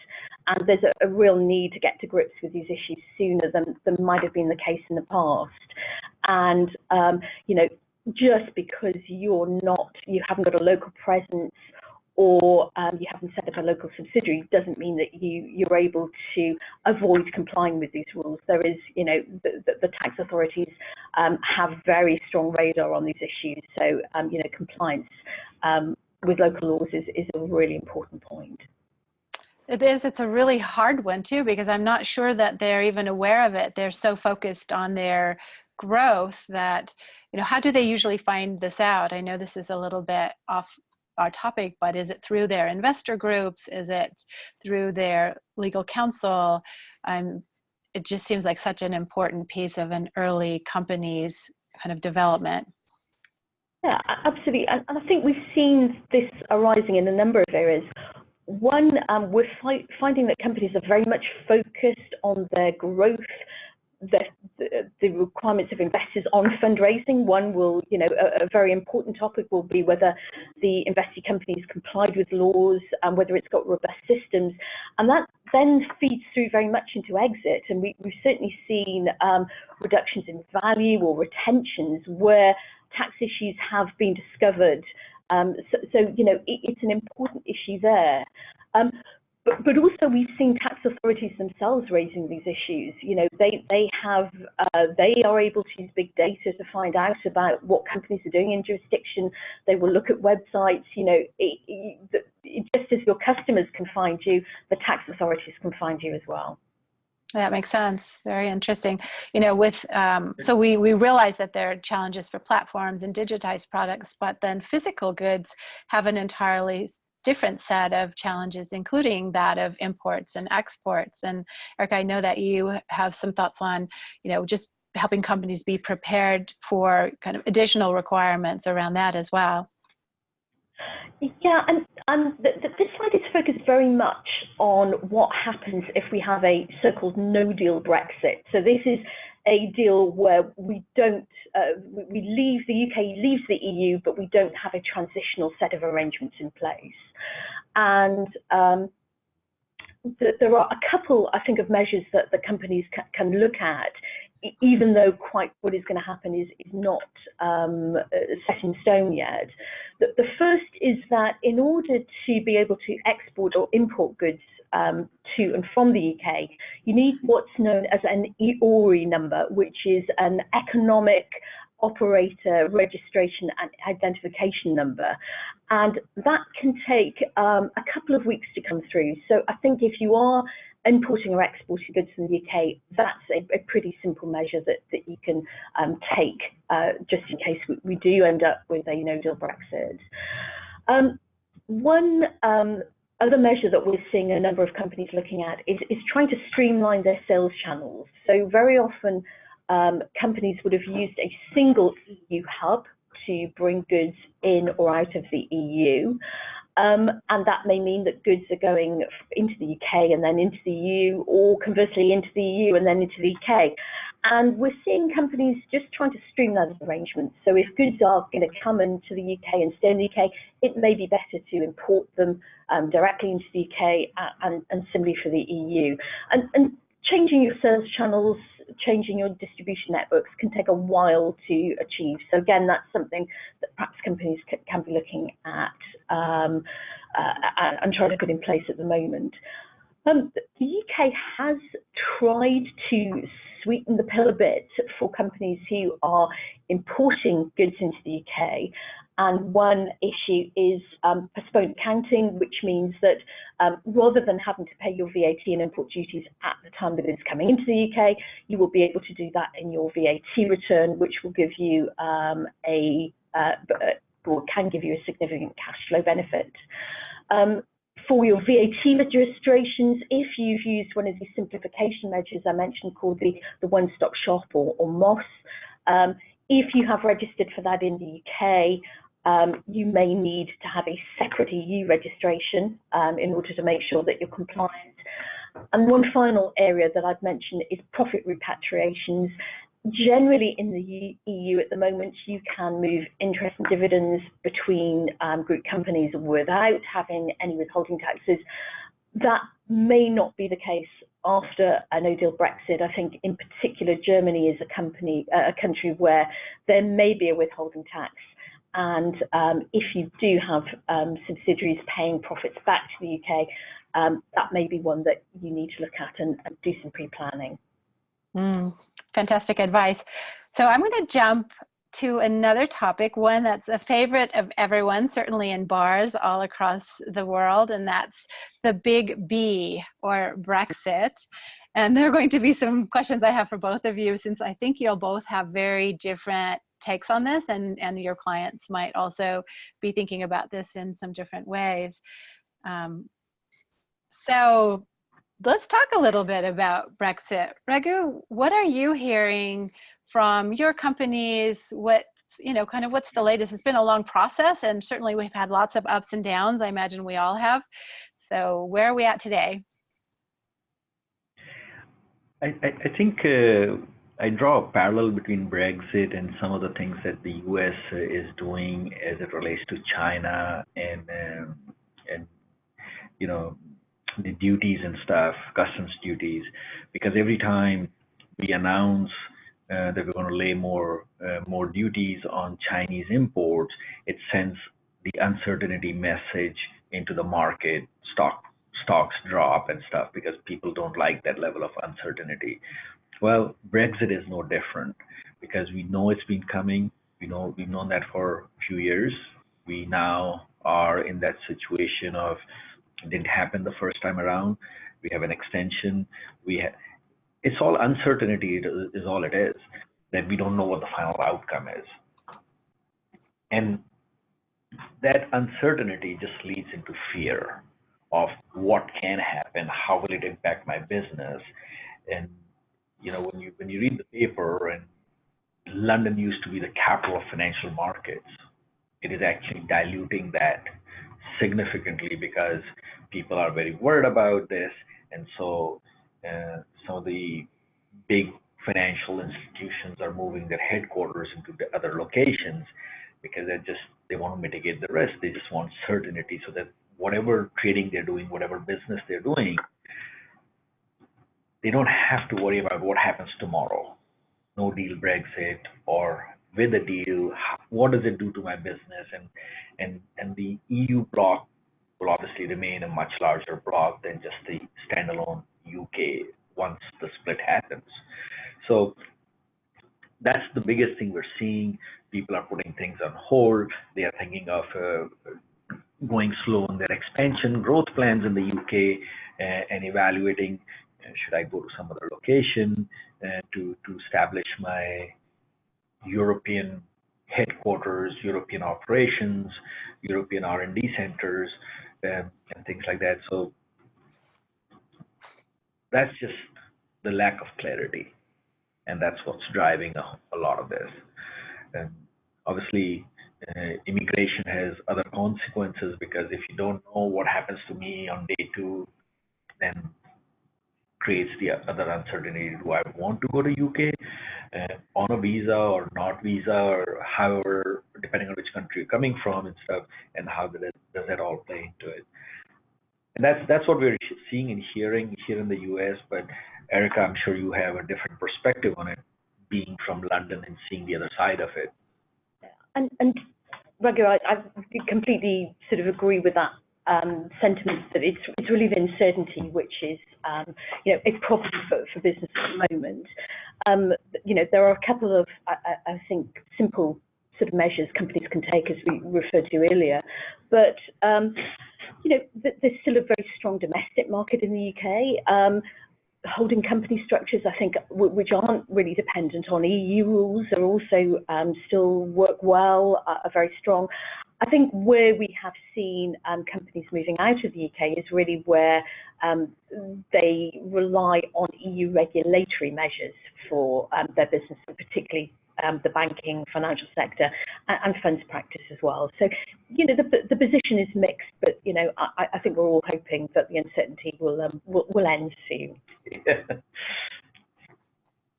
and there's a real need to get to grips with these issues sooner than might have been the case in the past. And just because you haven't got a local presence, or you haven't set up a local subsidiary, doesn't mean that you're able to avoid complying with these rules. There is, the tax authorities have very strong radar on these issues. So, compliance with local laws is a really important point. It is. It's a really hard one too, because I'm not sure that they're even aware of it. They're so focused on their growth that, how do they usually find this out? I know this is a little bit off our topic, but is it through their investor groups? Is it through their legal counsel? It just seems like such an important piece of an early company's kind of development. Yeah, absolutely. And I think we've seen this arising in a number of areas. One, we're finding that companies are very much focused on their growth, the requirements of investors on fundraising. One will, a very important topic will be whether the invested company's complied with laws and whether it's got robust systems. And that then feeds through very much into exit. And we've certainly seen reductions in value or retentions where tax issues have been discovered. It's an important issue there. But also we've seen tax authorities themselves raising these issues. They are able to use big data to find out about what companies are doing in jurisdiction. They will look at websites. Just as your customers can find you, the tax authorities can find you as well. That makes sense. Very interesting. So we realize that there are challenges for platforms and digitized products, but then physical goods have an entirely different set of challenges, including that of imports and exports. And Eric, I know that you have some thoughts on, just helping companies be prepared for kind of additional requirements around that as well. Yeah, and this slide is focused very much on what happens if we have a so-called no-deal Brexit. So this is a deal where we don't, the UK leaves the EU, but we don't have a transitional set of arrangements in place. And there are a couple, I think, of measures that the companies can look at, even though quite what is going to happen is not set in stone yet. The first is that in order to be able to export or import goods to and from the UK, you need what's known as an EORI number, which is an economic operator registration and identification number. And that can take a couple of weeks to come through. So I think if you are importing or exporting goods from the UK, that's a pretty simple measure that you can take just in case we do end up with a no-deal Brexit. One other measure that we're seeing a number of companies looking at is trying to streamline their sales channels. So very often companies would have used a single EU hub to bring goods in or out of the EU. And that may mean that goods are going into the UK and then into the EU, or conversely into the EU and then into the UK. And we're seeing companies just trying to streamline those arrangements. So if goods are going to come into the UK and stay in the UK, it may be better to import them directly into the UK and similarly for the EU. And changing your sales channels, changing your distribution networks can take a while to achieve. So again, that's something that perhaps companies can be looking at. and trying to put in place at the moment. The UK has tried to sweeten the pill a bit for companies who are importing goods into the UK. And one issue is postponed accounting, which means that rather than having to pay your VAT and import duties at the time that it's coming into the UK, you will be able to do that in your VAT return, which will give you or can give you a significant cash flow benefit. For your VAT registrations, if you've used one of the simplification measures I mentioned called the one-stop shop or MOS, if you have registered for that in the UK, you may need to have a separate EU registration in order to make sure that you're compliant. And one final area that I've mentioned is profit repatriations. Generally in the EU at the moment, you can move interest and dividends between group companies without having any withholding taxes. That may not be the case after a no-deal Brexit. I think in particular Germany is a country where there may be a withholding tax. And if you do have subsidiaries paying profits back to the UK, that may be one that you need to look at and do some pre-planning. Fantastic advice. So I'm going to jump to another topic, one that's a favorite of everyone, certainly in bars all across the world, and that's the big B, or Brexit. And there are going to be some questions I have for both of you, since I think you'll both have very different takes on this, and your clients might also be thinking about this in some different ways. So let's talk a little bit about Brexit. Raghu, what are you hearing from your companies? What's the latest? It's been a long process, and certainly we've had lots of ups and downs. I imagine we all have. So where are we at today? I think I draw a parallel between Brexit and some of the things that the US is doing as it relates to China and the duties and stuff, customs duties, because every time we announce that we're going to lay more duties on Chinese imports, it sends the uncertainty message into the market. Stocks drop and stuff because people don't like that level of uncertainty. Well, Brexit is no different because we know it's been coming. We've known that for a few years. We now are in that situation of it didn't happen the first time around. We have an extension. It's all uncertainty is all it is, that we don't know what the final outcome is. And that uncertainty just leads into fear of what can happen, how will it impact my business. And when you read the paper, and London used to be the capital of financial markets, it is actually diluting that significantly because people are very worried about this, and so some of the big financial institutions are moving their headquarters into the other locations because they want to mitigate the risk. They just want certainty so that whatever trading they're doing, whatever business they're doing, they don't have to worry about what happens tomorrow. No deal Brexit, or with a deal, what does it do to my business? And the EU bloc will obviously remain a much larger bloc than just the standalone UK once the split happens. So that's the biggest thing we're seeing. People are putting things on hold. They are thinking of going slow on their expansion growth plans in the UK and evaluating, should I go to some other location to establish my European headquarters, European operations, European R&D centers, and things like that. So that's just the lack of clarity, and that's what's driving a lot of this. And obviously, immigration has other consequences, because if you don't know what happens to me on day 2, then creates the other uncertainty. Do I want to go to UK on a visa or not visa, or however, depending on which country you're coming from and stuff, and how does that all play into it? And that's what we're seeing and hearing here in the US. But Erica, I'm sure you have a different perspective on it, being from London and seeing the other side of it. And Raghu, I completely sort of agree with that sentiment that it's really the uncertainty which is a problem for business at the moment. There are a couple of I think simple sort of measures companies can take, as we referred to earlier, but there's still a very strong domestic market in the UK. Holding company structures, I think, which aren't really dependent on EU rules, are also still work well, are very strong. I think where we have seen companies moving out of the UK is really where they rely on EU regulatory measures for their business, and particularly the banking, financial sector, and funds practice as well. So, the position is mixed, but I think we're all hoping that the uncertainty will end soon.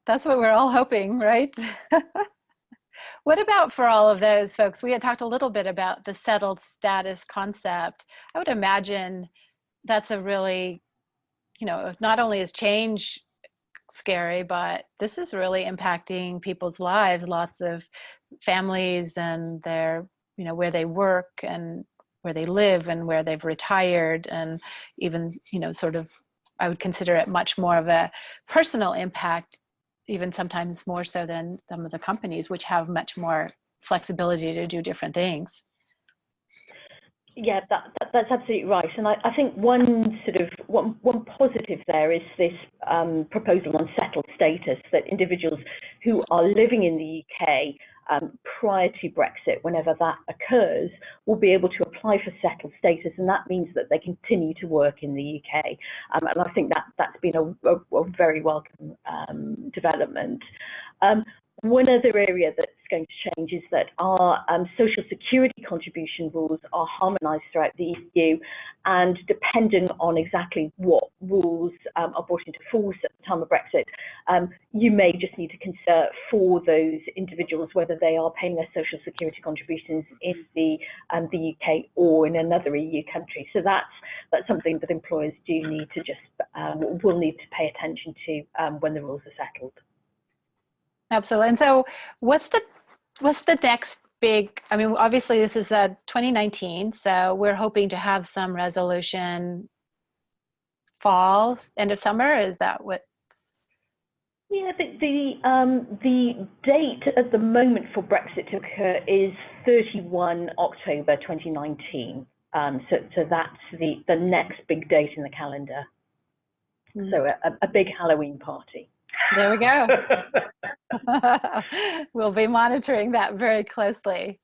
That's what we're all hoping, right? What about for all of those folks? We had talked a little bit about the settled status concept. I would imagine that's a really, not only is change scary, but this is really impacting people's lives, lots of families and their, where they work and where they live and where they've retired, and even, sort of, I would consider it much more of a personal impact, even sometimes more so than some of the companies, which have much more flexibility to do different things. Yeah, that's absolutely right. And I think one positive there is this proposal on settled status, that individuals who are living in the UK prior to Brexit, whenever that occurs, will be able to apply for settled status, and that means that they continue to work in the UK. And I think that's been a very welcome development. One other area that's going to change is that our social security contribution rules are harmonised throughout the EU, and depending on exactly what rules are brought into force at the time of Brexit, you may just need to consider for those individuals whether they are paying their social security contributions in the UK or in another EU country. So that's something that employers do need to will need to pay attention to when the rules are settled. Absolutely. And so what's the next big, obviously this is 2019, so we're hoping to have some resolution fall, end of summer. Is that what? Yeah, the date at the moment for Brexit to occur is 31 October 2019. So that's the next big date in the calendar. So a big Halloween party. There we go. We'll be monitoring that very closely.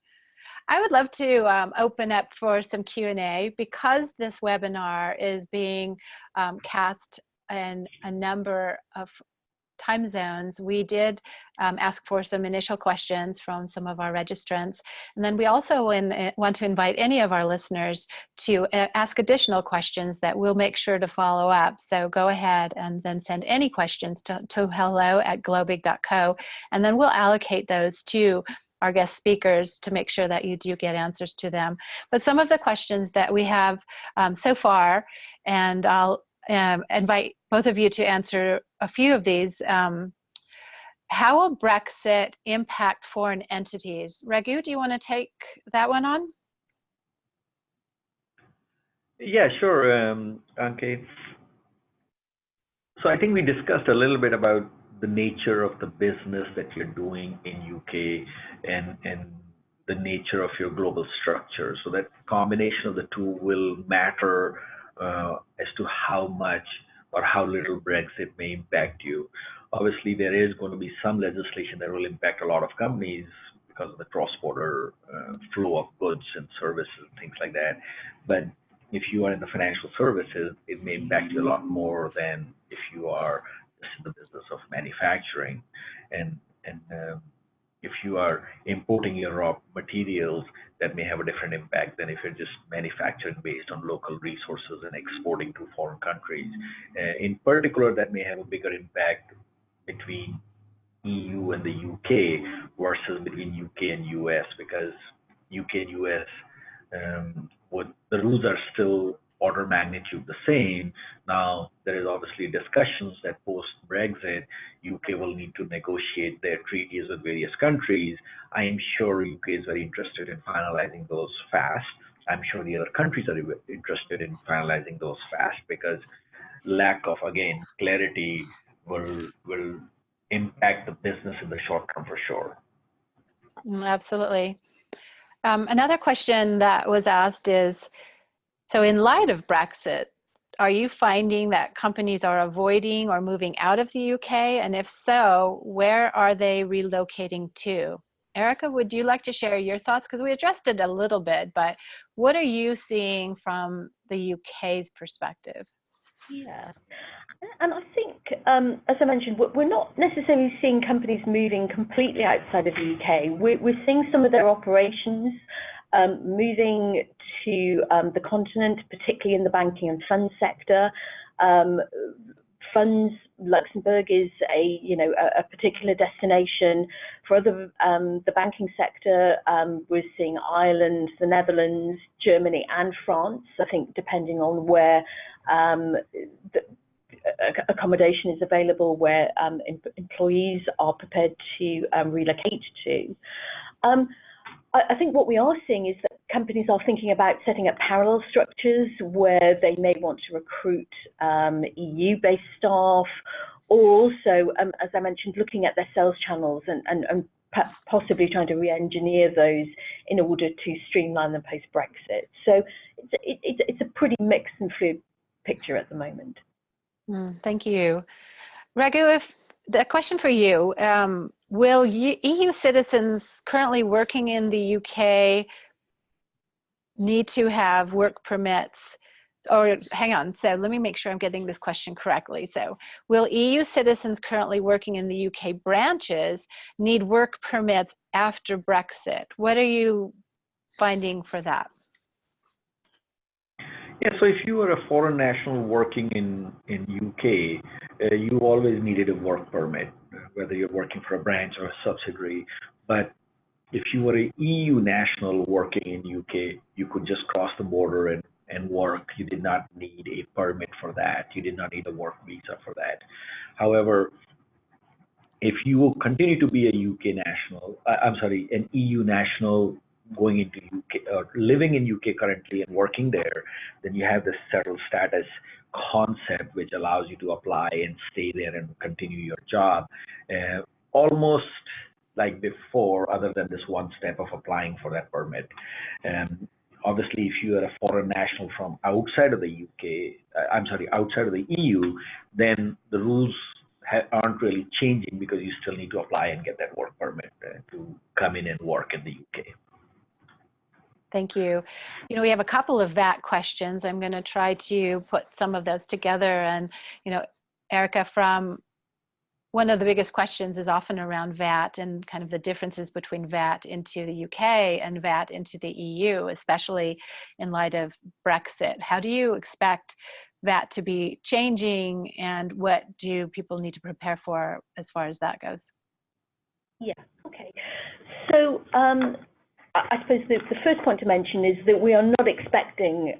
I would love to open up for some Q&A, because this webinar is being cast in a number of time zones. We did ask for some initial questions from some of our registrants, and then we also want to invite any of our listeners to ask additional questions that we'll make sure to follow up. So go ahead and then send any questions to hello@globig.co, and then we'll allocate those to our guest speakers to make sure that you do get answers to them. But some of the questions that we have so far, and I'll invite both of you to answer a few of these. How will Brexit impact foreign entities? Raghu, do you want to take that one on? Yeah, sure, Anke. So I think we discussed a little bit about the nature of the business that you're doing in UK and the nature of your global structure. So that combination of the two will matter as to how much or how little Brexit may impact you. Obviously, there is going to be some legislation that will impact a lot of companies because of the cross-border flow of goods and services, things like that. But if you are in the financial services, it may impact you a lot more than if you are just in the business of manufacturing. And if you are importing your raw materials, that may have a different impact than if you're just manufacturing based on local resources and exporting to foreign countries. In particular, that may have a bigger impact between EU and the UK versus between UK and US, because UK and US, the rules are still order of magnitude the same. Now, there is obviously discussions that post-Brexit, UK will need to negotiate their treaties with various countries. I am sure UK is very interested in finalizing those fast. I'm sure the other countries are interested in finalizing those fast, because lack of, again, clarity will impact the business in the short term for sure. Absolutely. Another question that was asked is, so in light of Brexit, are you finding that companies are avoiding or moving out of the UK? And if so, where are they relocating to? Erica, would you like to share your thoughts? Because we addressed it a little bit, but what are you seeing from the UK's perspective? Yeah. And I think, as I mentioned, we're not necessarily seeing companies moving completely outside of the UK. We're seeing some of their operations moving to the continent, particularly in the banking and fund sector. Funds, Luxembourg is a particular destination. For other, the banking sector, we're seeing Ireland, the Netherlands, Germany, and France. I think depending on where the accommodation is available, where employees are prepared to relocate to. I think what we are seeing is that companies are thinking about setting up parallel structures where they may want to recruit EU-based staff, or also, as I mentioned, looking at their sales channels and possibly trying to re-engineer those in order to streamline them post-Brexit. So it's a pretty mixed and fluid picture at the moment. Thank you. Raghu, if the question for you, will EU citizens currently working in the UK need to have work permits? Or hang on, so let me make sure I'm getting this question correctly. So will EU citizens currently working in the UK branches need work permits after Brexit? What are you finding for that? Yeah, so if you were a foreign national working in UK, you always needed a work permit, whether you're working for a branch or a subsidiary. But if you were an EU national working in UK, you could just cross the border and work. You did not need a permit for that. You did not need a work visa for that. However, if you continue to be a UK national, an EU national going into UK or living in UK currently and working there, then you have the settled status concept, which allows you to apply and stay there and continue your job, almost like before, other than this one step of applying for that permit. Obviously, if you are a foreign national from outside of the outside of the EU, then the rules aren't really changing, because you still need to apply and get that work permit to come in and work in the UK. Thank you. We have a couple of VAT questions. I'm going to try to put some of those together. And, Erica, from one of the biggest questions is often around VAT and kind of the differences between VAT into the UK and VAT into the EU, especially in light of Brexit. How do you expect VAT to be changing, and what do people need to prepare for as far as that goes? Yeah, okay. So I suppose the first point to mention is that we are not expecting,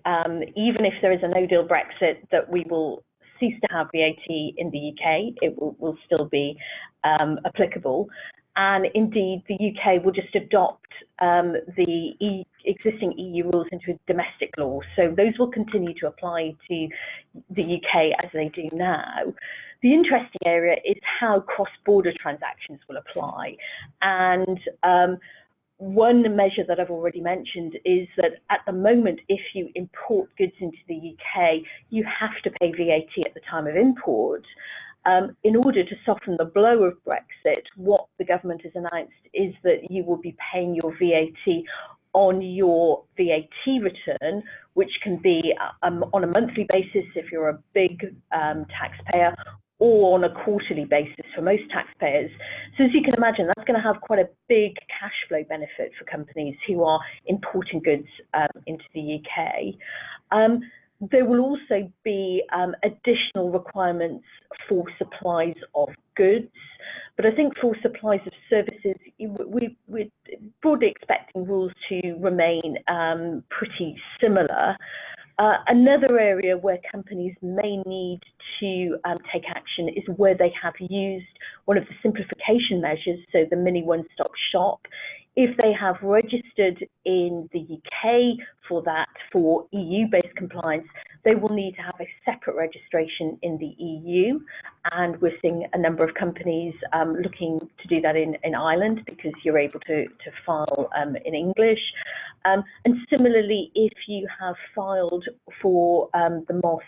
even if there is a no-deal Brexit, that we will cease to have VAT in the UK. It will still be applicable. And indeed, the UK will just adopt the existing EU rules into domestic law. So those will continue to apply to the UK as they do now. The interesting area is how cross-border transactions will apply. And one measure that I've already mentioned is that at the moment, if you import goods into the UK, you have to pay VAT at the time of import. In order to soften the blow of Brexit, what the government has announced is that you will be paying your VAT on your VAT return, which can be on a monthly basis if you're a big taxpayer, or on a quarterly basis for most taxpayers. So as you can imagine, that's going to have quite a big cash flow benefit for companies who are importing goods into the UK. There will also be additional requirements for supplies of goods, but I think for supplies of services, we're broadly expecting rules to remain pretty similar. Another area where companies may need to take action is where they have used one of the simplification measures, so the mini one-stop shop, If they have registered in the UK for that, for EU-based compliance, they will need to have a separate registration in the EU. And we're seeing a number of companies looking to do that in Ireland, because you're able to file in English. And similarly, if you have filed for the MOS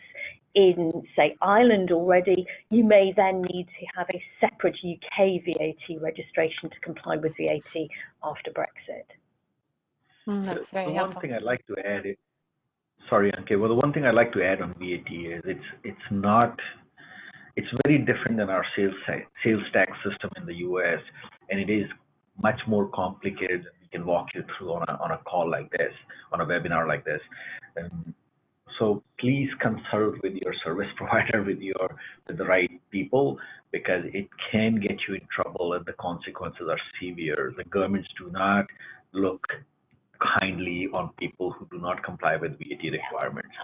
in, say, Ireland already, you may then need to have a separate UK VAT registration to comply with VAT after Brexit. That's very the helpful. one thing I'd like to add is, sorry, Anke. Well, the one thing I'd like to add on VAT is it's very different than our sales tax system in the US, and it is much more complicated than we can walk you through on a call like this, on a webinar like this. So please consult with your service provider, with the right people, because it can get you in trouble and the consequences are severe. The governments do not look kindly on people who do not comply with VAT requirements.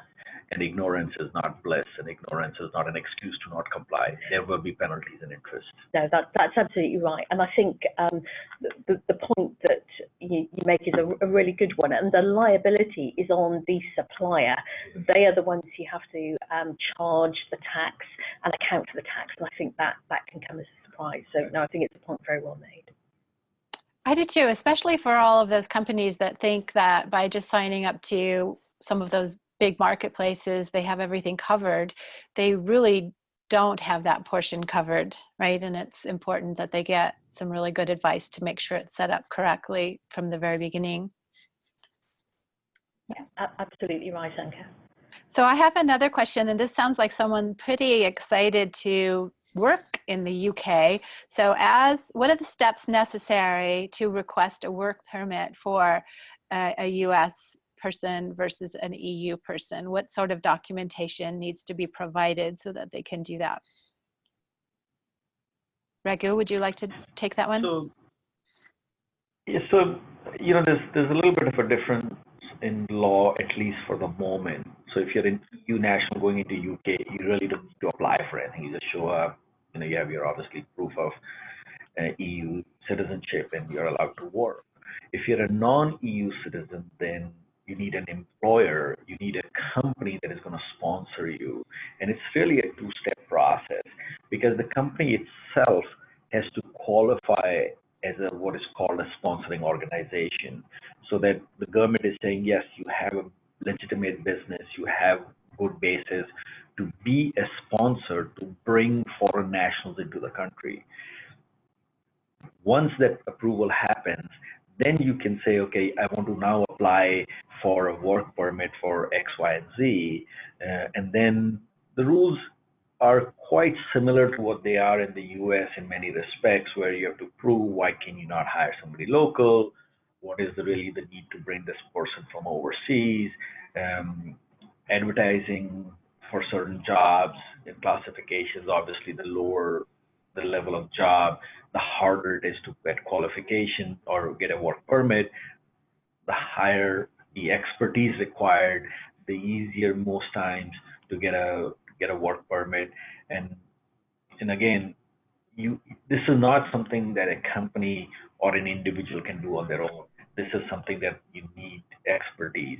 And ignorance is not bliss, and ignorance is not an excuse to not comply. There will be penalties and interest. No, that's absolutely right. And I think the point that you make is a really good one. And the liability is on the supplier. They are the ones who have to charge the tax and account for the tax. And I think that can come as a surprise. So no, I think it's a point very well made. I do too, especially for all of those companies that think that by just signing up to some of those big marketplaces, they have everything covered. They really don't have that portion covered, right? And it's important that they get some really good advice to make sure it's set up correctly from the very beginning. Yeah, absolutely right, Anke. So I have another question, and this sounds like someone pretty excited to work in the UK. So what are the steps necessary to request a work permit for a US person versus an EU person? What sort of documentation needs to be provided so that they can do that? Raghu, would you like to take that one? So there's a little bit of a difference in law, at least for the moment. So if you're an EU national going into UK, you really don't need to apply for anything. You just show up. You have your obviously proof of EU citizenship, and you're allowed to work. If you're a non-EU citizen, then you need an employer, you need a company that is going to sponsor you. And it's really a two-step process, because the company itself has to qualify as what is called a sponsoring organization, so that the government is saying, yes, you have a legitimate business, you have good basis to be a sponsor to bring foreign nationals into the country. Once that approval happens, then you can say, okay, I want to now apply for a work permit for X, Y, and Z. And then the rules are quite similar to what they are in the US in many respects, where you have to prove why can you not hire somebody local, what is really the need to bring this person from overseas, advertising for certain jobs and classifications. Obviously, the lower the level of job, the harder it is to get qualification or get a work permit. The higher the expertise required, the easier most times to get a work permit. And again, this is not something that a company or an individual can do on their own. This is something that you need expertise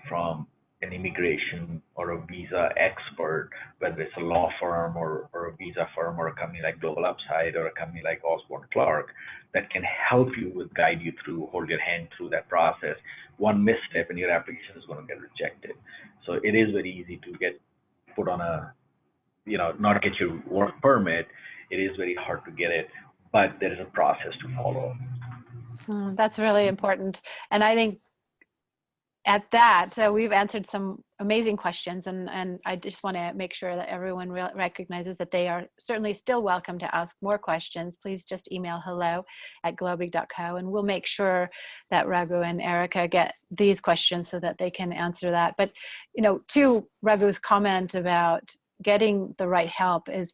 from an immigration or a visa expert, whether it's a law firm or a visa firm or a company like Global Upside or a company like Osborne Clark, that can help you guide you through, hold your hand through that process. One misstep and your application is going to get rejected. So it is very easy to get put on not get your work permit. It is very hard to get it, but there is a process to follow. That's really important. And I think at that, so we've answered some amazing questions, and I just want to make sure that everyone recognizes that they are certainly still welcome to ask more questions. Please just email hello@globig.co, and we'll make sure that Raghu and Erica get these questions so that they can answer that. But, to Raghu's comment about getting the right help, is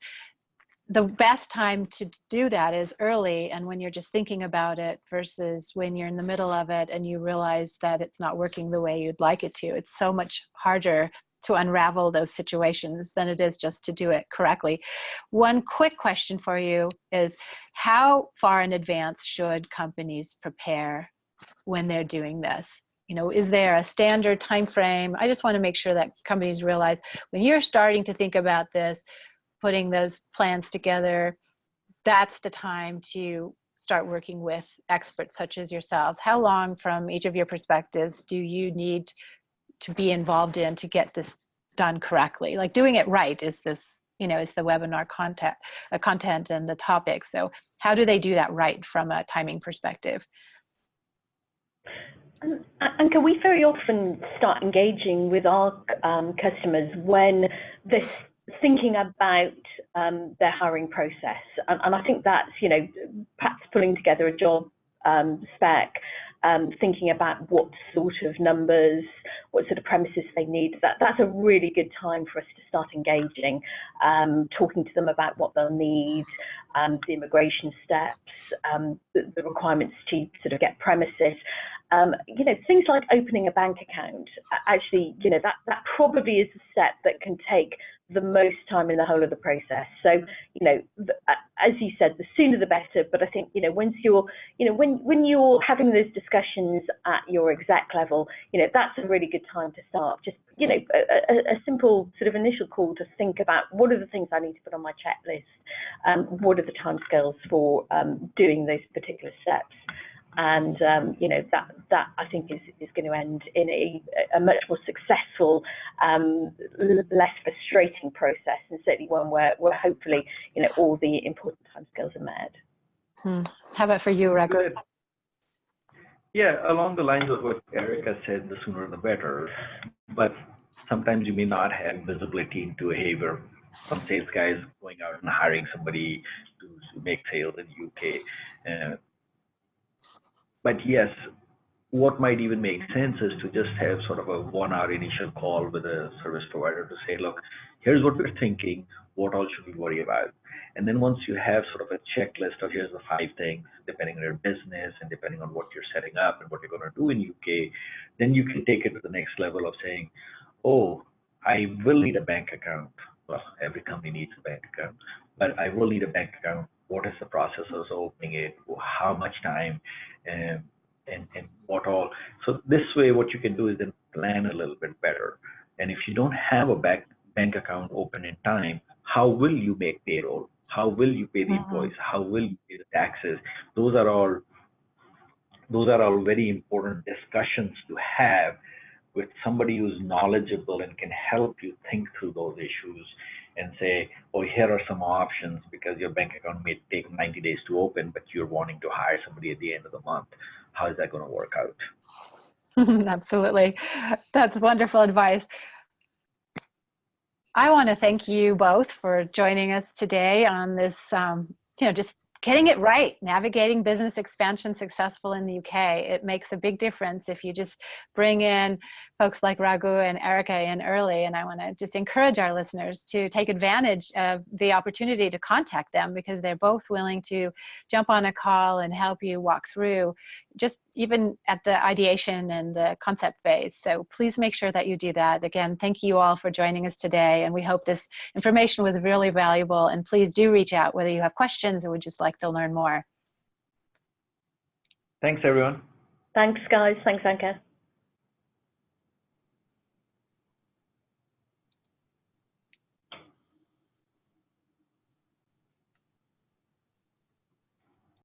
the best time to do that is early, and when you're just thinking about it, versus when you're in the middle of it and you realize that it's not working the way you'd like it to. It's so much harder to unravel those situations than it is just to do it correctly. One quick question for you is, how far in advance should companies prepare when they're doing this? You know, is there a standard time frame? I just want to make sure that companies realize when you're starting to think about this, putting those plans together, that's the time to start working with experts such as yourselves. How long, from each of your perspectives, do you need to be involved in to get this done correctly? Like, doing it right is this, you know, is the webinar content and the topic. So how do they do that right from a timing perspective? Anka, we very often start engaging with our customers when they're thinking about their hiring process. And I think that's, you know, perhaps pulling together a job spec, thinking about what sort of numbers, what sort of premises they need. That's a really good time for us to start engaging, talking to them about what they'll need, the immigration steps, the requirements to sort of get premises. You know, things like opening a bank account, actually, you know, that probably is the step that can take the most time in the whole of the process. So, you know, as you said, the sooner the better. But I think, you know, once you're, you know, when you're having those discussions at your exec level, you know, that's a really good time to start. Just, you know, a simple sort of initial call to think about what are the things I need to put on my checklist, what are the timescales for doing those particular steps. And you know, that I think is going to end in a much more successful, less frustrating process, and certainly one where hopefully, you know, all the important timescales are met. How about for you, Raghu? Yeah, along the lines of what Erica said, the sooner the better. But sometimes you may not have visibility into behavior. Some sales guys going out and hiring somebody to make sales in the UK. But yes, what might even make sense is to just have sort of a 1 hour initial call with a service provider to say, look, here's what we're thinking, what all should we worry about? And then once you have sort of a checklist of here's the 5 things, depending on your business and depending on what you're setting up and what you're going to do in UK, then you can take it to the next level of saying, oh, I will need a bank account. Well, every company needs a bank account, but I will need a bank account. What is the process of opening it? How much time? And what all. So this way, what you can do is then plan a little bit better. And if you don't have a bank account open in time, how will you make payroll? How will you pay the employees? How will you pay the taxes? Those are all very important discussions to have with somebody who's knowledgeable and can help you think through those issues and say, oh, here are some options, because your bank account may take 90 days to open, but you're wanting to hire somebody at the end of the month. How is that going to work out? Absolutely. That's wonderful advice. I want to thank you both for joining us today on this, you know, just getting it right, navigating business expansion successful in the UK. It makes a big difference if you just bring in folks like Raghu and Erica in early. And I want to just encourage our listeners to take advantage of the opportunity to contact them, because they're both willing to jump on a call and help you walk through, just even at the ideation and the concept phase. So please make sure that you do that. Again, thank you all for joining us today. And we hope this information was really valuable. And please do reach out whether you have questions or would just like to learn more. Thanks, everyone. Thanks, guys. Thanks, Anka.